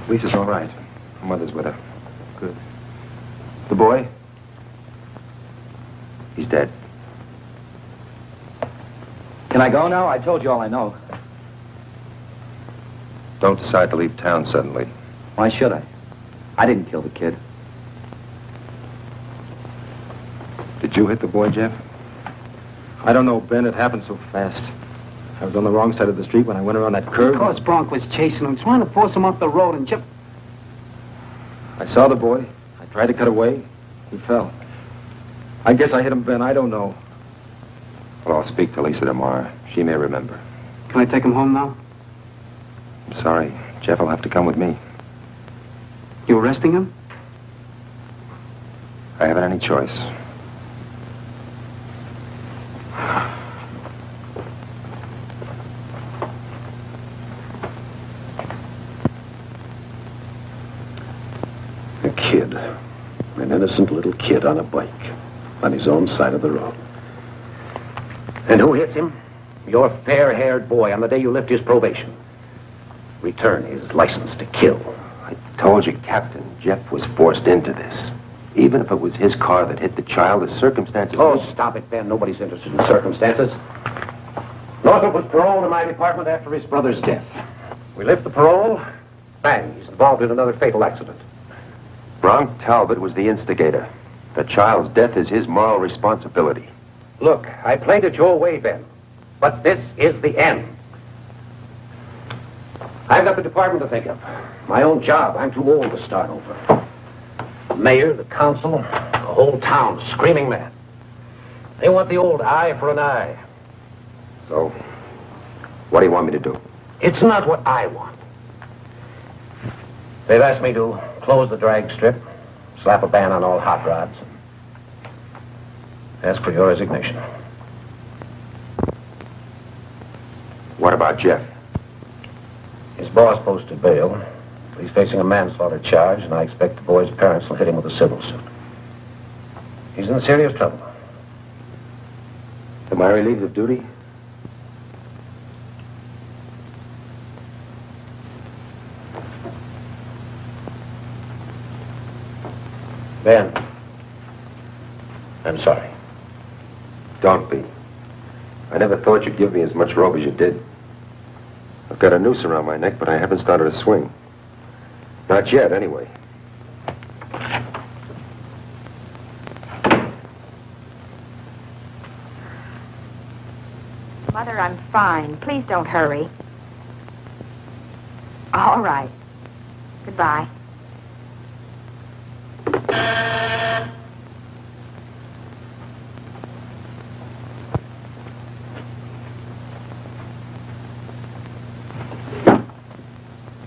F: Lisa's all right. Her mother's with her. Good. The boy? He's dead.
J: Can I go now? I told you all I know.
F: Don't decide to leave town suddenly.
J: Why should I? I didn't kill the kid.
F: Did you hit the boy, Jeff?
D: I don't know, Ben. It happened so fast. I was on the wrong side of the street when I went around that curve.
C: Because Bronk was chasing him, trying to force him off the road, and Jeff...
D: I saw the boy. I tried to cut away. He fell. I guess I hit him, Ben. I don't know.
F: Well, I'll speak to Lisa tomorrow. She may remember.
C: Can I take him home now?
F: I'm sorry. Jeff will have to come with me.
C: You arresting him?
F: I haven't any choice.
G: A kid. An innocent little kid on a bike. On his own side of the road.
C: And who hits him? Your fair-haired boy on the day you lift his probation. Return his license to kill.
F: I told you, Captain, Jeff was forced into this. Even if it was his car that hit the child, the circumstances...
C: Oh, stop it, Ben. Nobody's interested in circumstances. Northrop was paroled in my department after his brother's death. We lift the parole, bang, he's involved in another fatal accident.
F: Bronk Talbot was the instigator. The child's death is his moral responsibility.
C: Look, I played it your way, Ben. But this is the end. I've got the department to think of. My own job. I'm too old to start over. The mayor, the council, the whole town screaming mad. They want the old eye for an eye.
F: So, what do you want me to do?
C: It's not what I want. They've asked me to close the drag strip, slap a ban on all hot rods, ask for your resignation.
F: What about Jeff?
C: His boss posted bail. He's facing a manslaughter charge, and I expect the boy's parents will hit him with a civil suit. He's in serious trouble.
F: Am I relieved of duty?
C: Ben, I'm sorry.
F: Don't be. I never thought you'd give me as much rope as you did. I've got a noose around my neck, but I haven't started to swing. Not yet, anyway.
E: Mother, I'm fine. Please don't hurry. All right. Goodbye.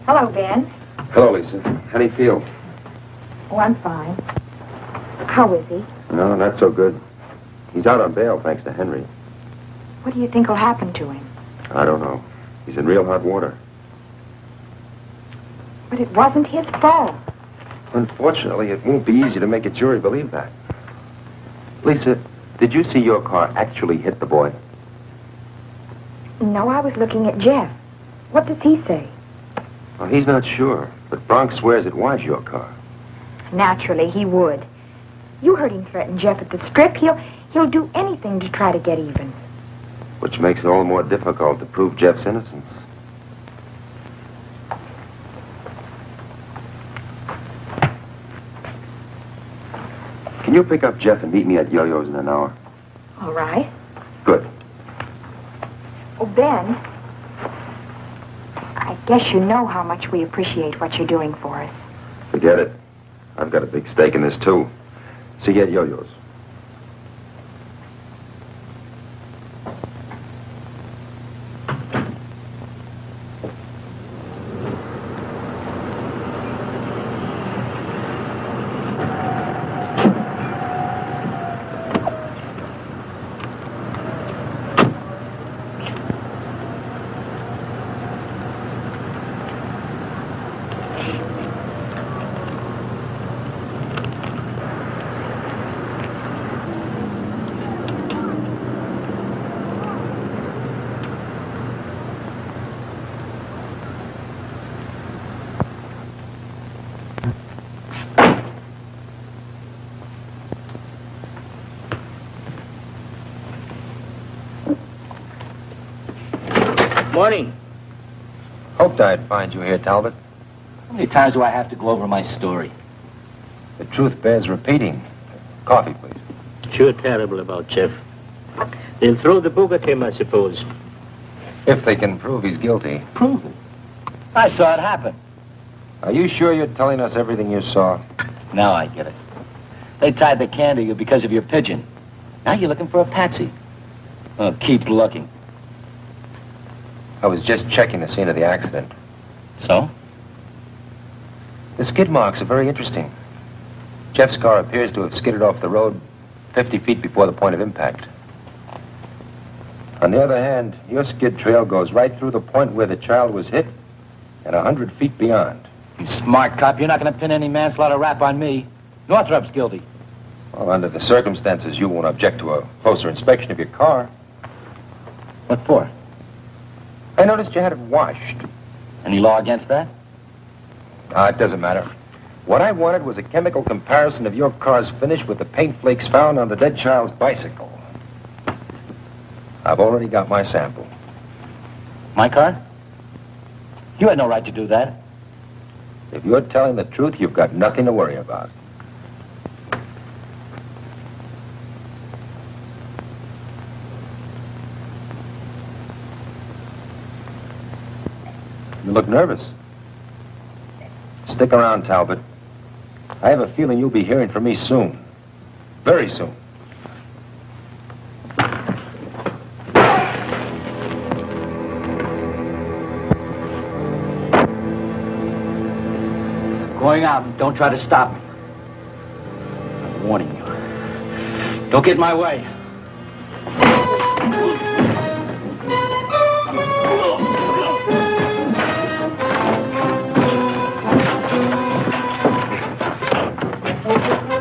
E: Hello, Ben.
F: Hello, Lisa. How do you feel?
E: Oh, I'm fine. How is he?
F: No, not so good. He's out on bail, thanks to Henry.
E: What do you think will happen to him?
F: I don't know. He's in real hot water.
E: But it wasn't his fault.
F: Unfortunately, it won't be easy to make a jury believe that. Lisa, did you see your car actually hit the boy?
E: No, I was looking at Jeff. What does he say?
F: Well, he's not sure, but Bronx swears it was your car.
E: Naturally, he would. You heard him threaten Jeff at the strip. He'll do anything to try to get even.
F: Which makes it all the more difficult to prove Jeff's innocence. Can you pick up Jeff and meet me at Yo-Yo's in an hour?
E: All right.
F: Good.
E: Oh, Ben, I guess you know how much we appreciate what you're doing for us.
F: Forget it. I've got a big stake in this, too. See you at Yo-Yo's.
I: Morning.
D: Hoped I'd find you here, Talbot.
J: How many times do I have to go over my story?
D: The truth bears repeating. Coffee, please.
I: Sure terrible about Jeff. They'll throw the book at him, I suppose.
D: If they can prove he's guilty.
J: Prove it. I saw it happen.
D: Are you sure you're telling us everything you saw?
J: Now I get it. They tied the can to you because of your pigeon. Now you're looking for a patsy. Oh, keep looking.
D: I was just checking the scene of the accident.
J: So?
D: The skid marks are very interesting. Jeff's car appears to have skidded off the road 50 feet before the point of impact. On the other hand, your skid trail goes right through the point where the child was hit and 100 feet beyond.
J: You smart cop, you're not going to pin any manslaughter rap on me. Northrup's guilty.
D: Well, under the circumstances, you won't object to a closer inspection of your car.
J: What for?
D: I noticed you had it washed.
J: Any law against that?
D: It doesn't matter. What I wanted was a chemical comparison of your car's finish with the paint flakes found on the dead child's bicycle. I've already got my sample.
J: My car? You had no right to do that.
D: If you're telling the truth, you've got nothing to worry about. You look nervous. Stick around, Talbot. I have a feeling you'll be hearing from me soon. Very soon.
J: Going out, don't try to stop me. I'm warning you. Don't get in my way.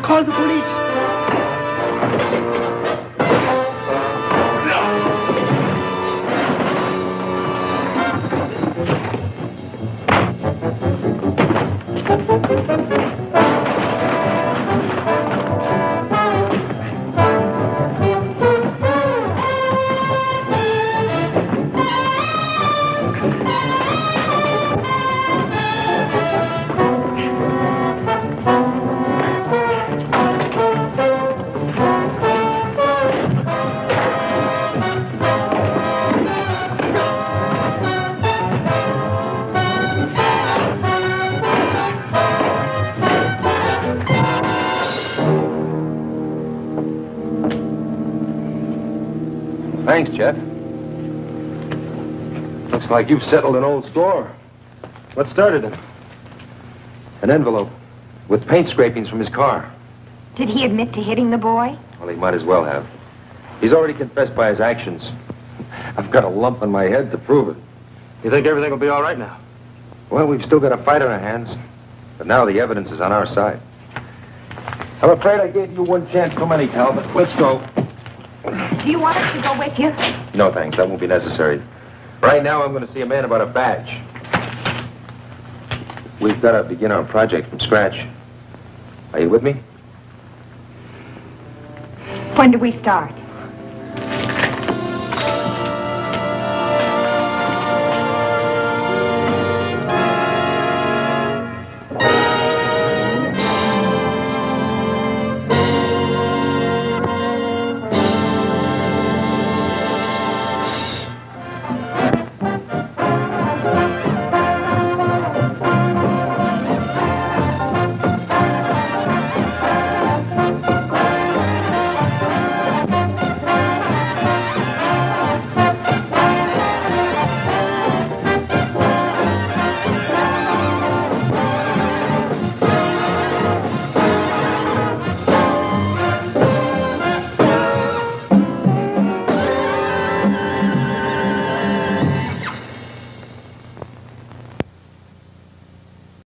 J: Call the police.
F: Thanks, Jeff. Looks like you've settled an old score. What started it? An envelope with paint scrapings from his car.
E: Did he admit to hitting the boy?
F: Well, he might as well have. He's already confessed by his actions. I've got a lump on my head to prove it.
D: You think everything will be all right now?
F: Well, we've still got a fight on our hands. But now the evidence is on our side. I'm afraid I gave you one chance too many, Talbot. Let's go.
E: Do you want us to go with you?
F: No, thanks. That won't be necessary. Right now, I'm going to see a man about a badge. We've got to begin our project from scratch. Are you with me?
E: When do we start?